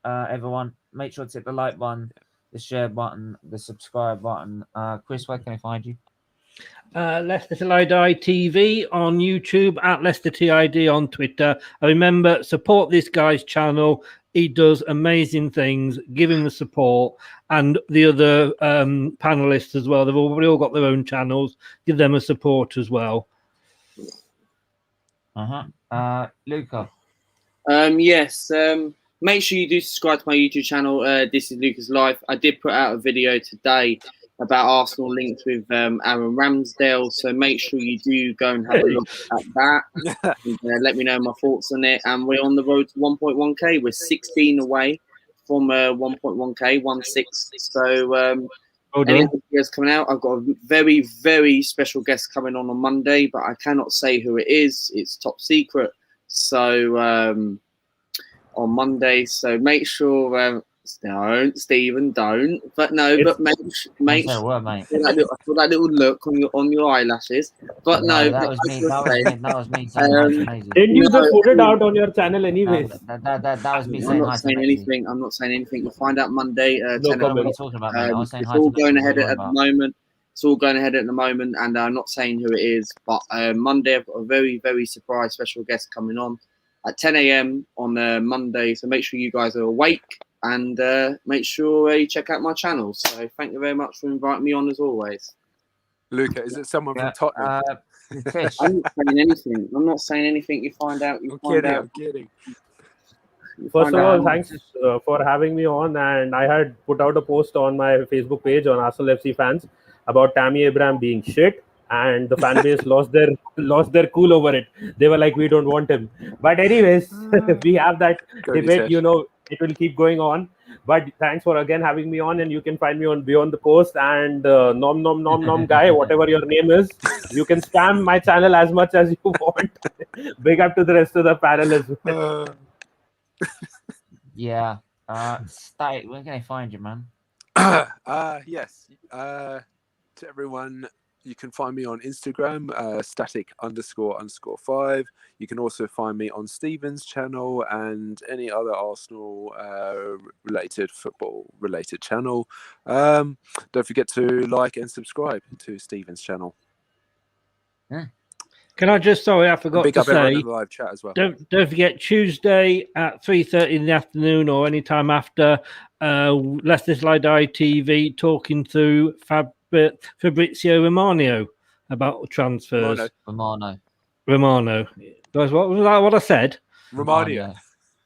everyone. Make sure to hit the like button, the share button, the subscribe button. Chris, where can I find you? Leicester Till I Die TV on YouTube, at Leicester TID on Twitter. And remember, support this guy's channel. He does amazing things. Give him the support, and the other panelists as well. They've all got their own channels. Give them a support as well. Luca. Yes. Make sure you do subscribe to my YouTube channel. This is Luca's Life. I did put out a video today about Arsenal linked with Aaron Ramsdale, so make sure you do go and have a look at that. And, let me know my thoughts on it. And we're on the road to 1.1k. We're 16 away from 1.1k, 1.6. So any videos coming out. I've got a very, very special guest coming on Monday, but I cannot say who it is. It's top secret. So on Monday, so make sure. Don't, Stephen, don't. But no, but make sure. I saw that little look on your eyelashes. But no, that was me. That was me saying amazing. Didn't you just put it out on your channel anyways? That was me saying. I'm not saying anything. I'm not saying anything. We'll find out Monday. No, what are you talking about, mate? I was saying it's all going ahead at the moment. It's all going ahead at the moment, and I'm not saying who it is. But Monday, I've got a very, very surprise special guest coming on at 10 a.m. on Monday. So make sure you guys are awake. And make sure you check out my channel. So thank you very much for inviting me on as always. Luca, is it someone from Tottenham? I'm not saying anything. I'm not saying anything. You find out. I'm kidding. First of all, thanks for having me on. And I had put out a post on my Facebook page on Arsenal FC fans about Tammy Abraham being shit. And the fan base lost their cool over it. They were like, we don't want him. But anyways, we have that debate, it will keep going on. But thanks for again having me on, and you can find me on Beyond the Post and nom guy, whatever your name is. You can spam my channel as much as you want. Big up to the rest of the panel as well. Yeah. Static, where can I find you, man? Yes. To everyone, you can find me on Instagram, static__5. You can also find me on Stephen's channel and any other Arsenal related, football related channel. Don't forget to like and subscribe to Stephen's channel. Yeah. Can I just, I forgot Big to up everyone say, in the live chat as well. Don't forget Tuesday at 3:30 in the afternoon or any time after, Leicester Till I Die TV talking through Fabrizio Romano about transfers. Romano. What was that? What I said? Romano.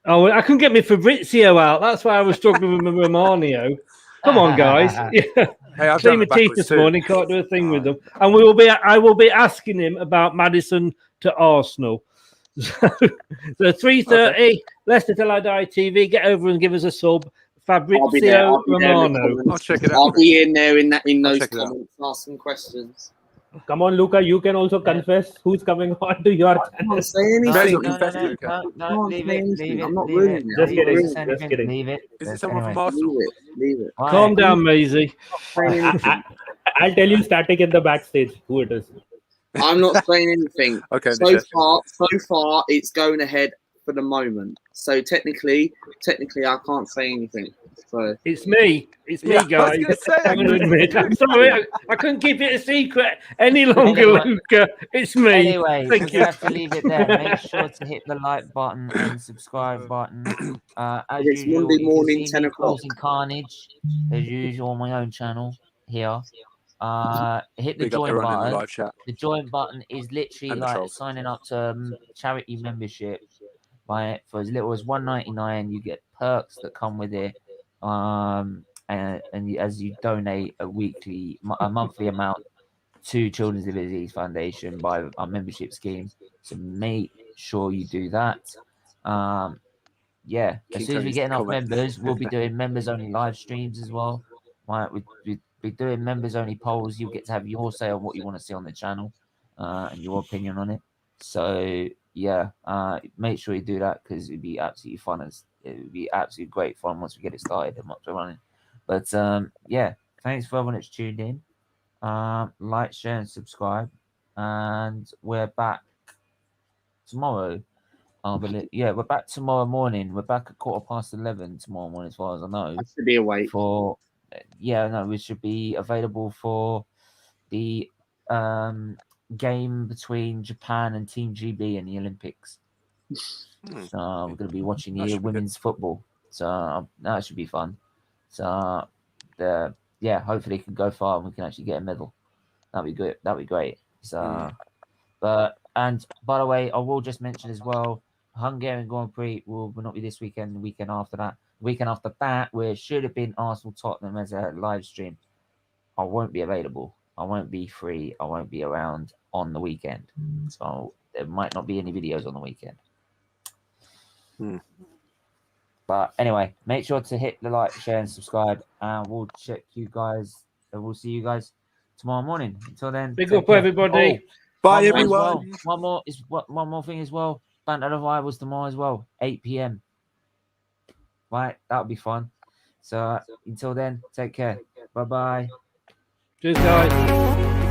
Oh, I couldn't get my Fabrizio out. That's why I was struggling with my Romano. Come on, guys. Hey, I've cleaned done my teeth this morning. Can't do a thing with them. And I will be asking him about Maddison to Arsenal. So 3:30, Leicester Till I Die TV. Get over and give us a sub. Fabrizio Romano. I'll check it out. I'll be in there in those comments, ask some questions. Come on, Luca, you can also confess who's coming on to your I channel. can't say May as anything. well confess, Luca. Leave it. I'm not Leave ruining it. it. Just I'm not kidding. ruining Say Just anything, kidding. Leave it. Is it But someone from anyway. Arsenal? Leave it. Right. Calm down, Maisie. I'll tell you static in the backstage who it is. I'm not saying anything. Okay, So far, it's going ahead for the moment. So technically, I can't say anything. So It's me. It's me, Yeah, I was guys. gonna say, I'm going to admit. I'm sorry. I couldn't keep it a secret any longer, Anyway. Luca. It's me. Anyway, we're Thank going you. to have to leave it there. Make sure to hit the like button and subscribe button. As it's usual, Monday you can morning, see 10 me o'clock. causing carnage, as usual, on my own channel here. Hit the big up join everyone in the button. live chat. The join button is literally And the like trolls. signing up to charity membership. Right, for as little as $1.99, you get perks that come with it. And as you donate a monthly amount to Children's Liver Disease Foundation by our membership scheme. So make sure you do that. Yeah, as soon as we get enough members, we'll be doing members only live streams as well. Right, we'll be doing members only polls. You'll get to have your say on what you want to see on the channel and your opinion on it. So yeah, make sure you do that because it'd be absolutely fun. It would be absolutely great fun once we get it started and once we're running. But yeah, thanks for everyone that's tuned in. Like, share, and subscribe. And we're back tomorrow. Yeah, we're back tomorrow morning. We're back at 11:15 tomorrow morning, as far as I know. I should be awake. We should be available for the game between Japan and Team GB in the Olympics. So we're going to be watching the women's football. So that should be fun. So hopefully it can go far and we can actually get a medal. That'd be good. That'd be great. So, and by the way, I will just mention as well, Hungarian Grand Prix will not be this weekend. The weekend after that, where should have been Arsenal Tottenham as a live stream. I won't be available. I won't be free. I won't be around on the weekend. So there might not be any videos on the weekend. But anyway, make sure to hit the like, share, and subscribe, and we'll check you guys. And we'll see you guys tomorrow morning. Until then, big up everybody. Bye everyone. One more thing as well. Banter of Rivals tomorrow as well, 8 p.m. Right, that'll be fun. So until then, take care. Bye bye. Cheers, guys.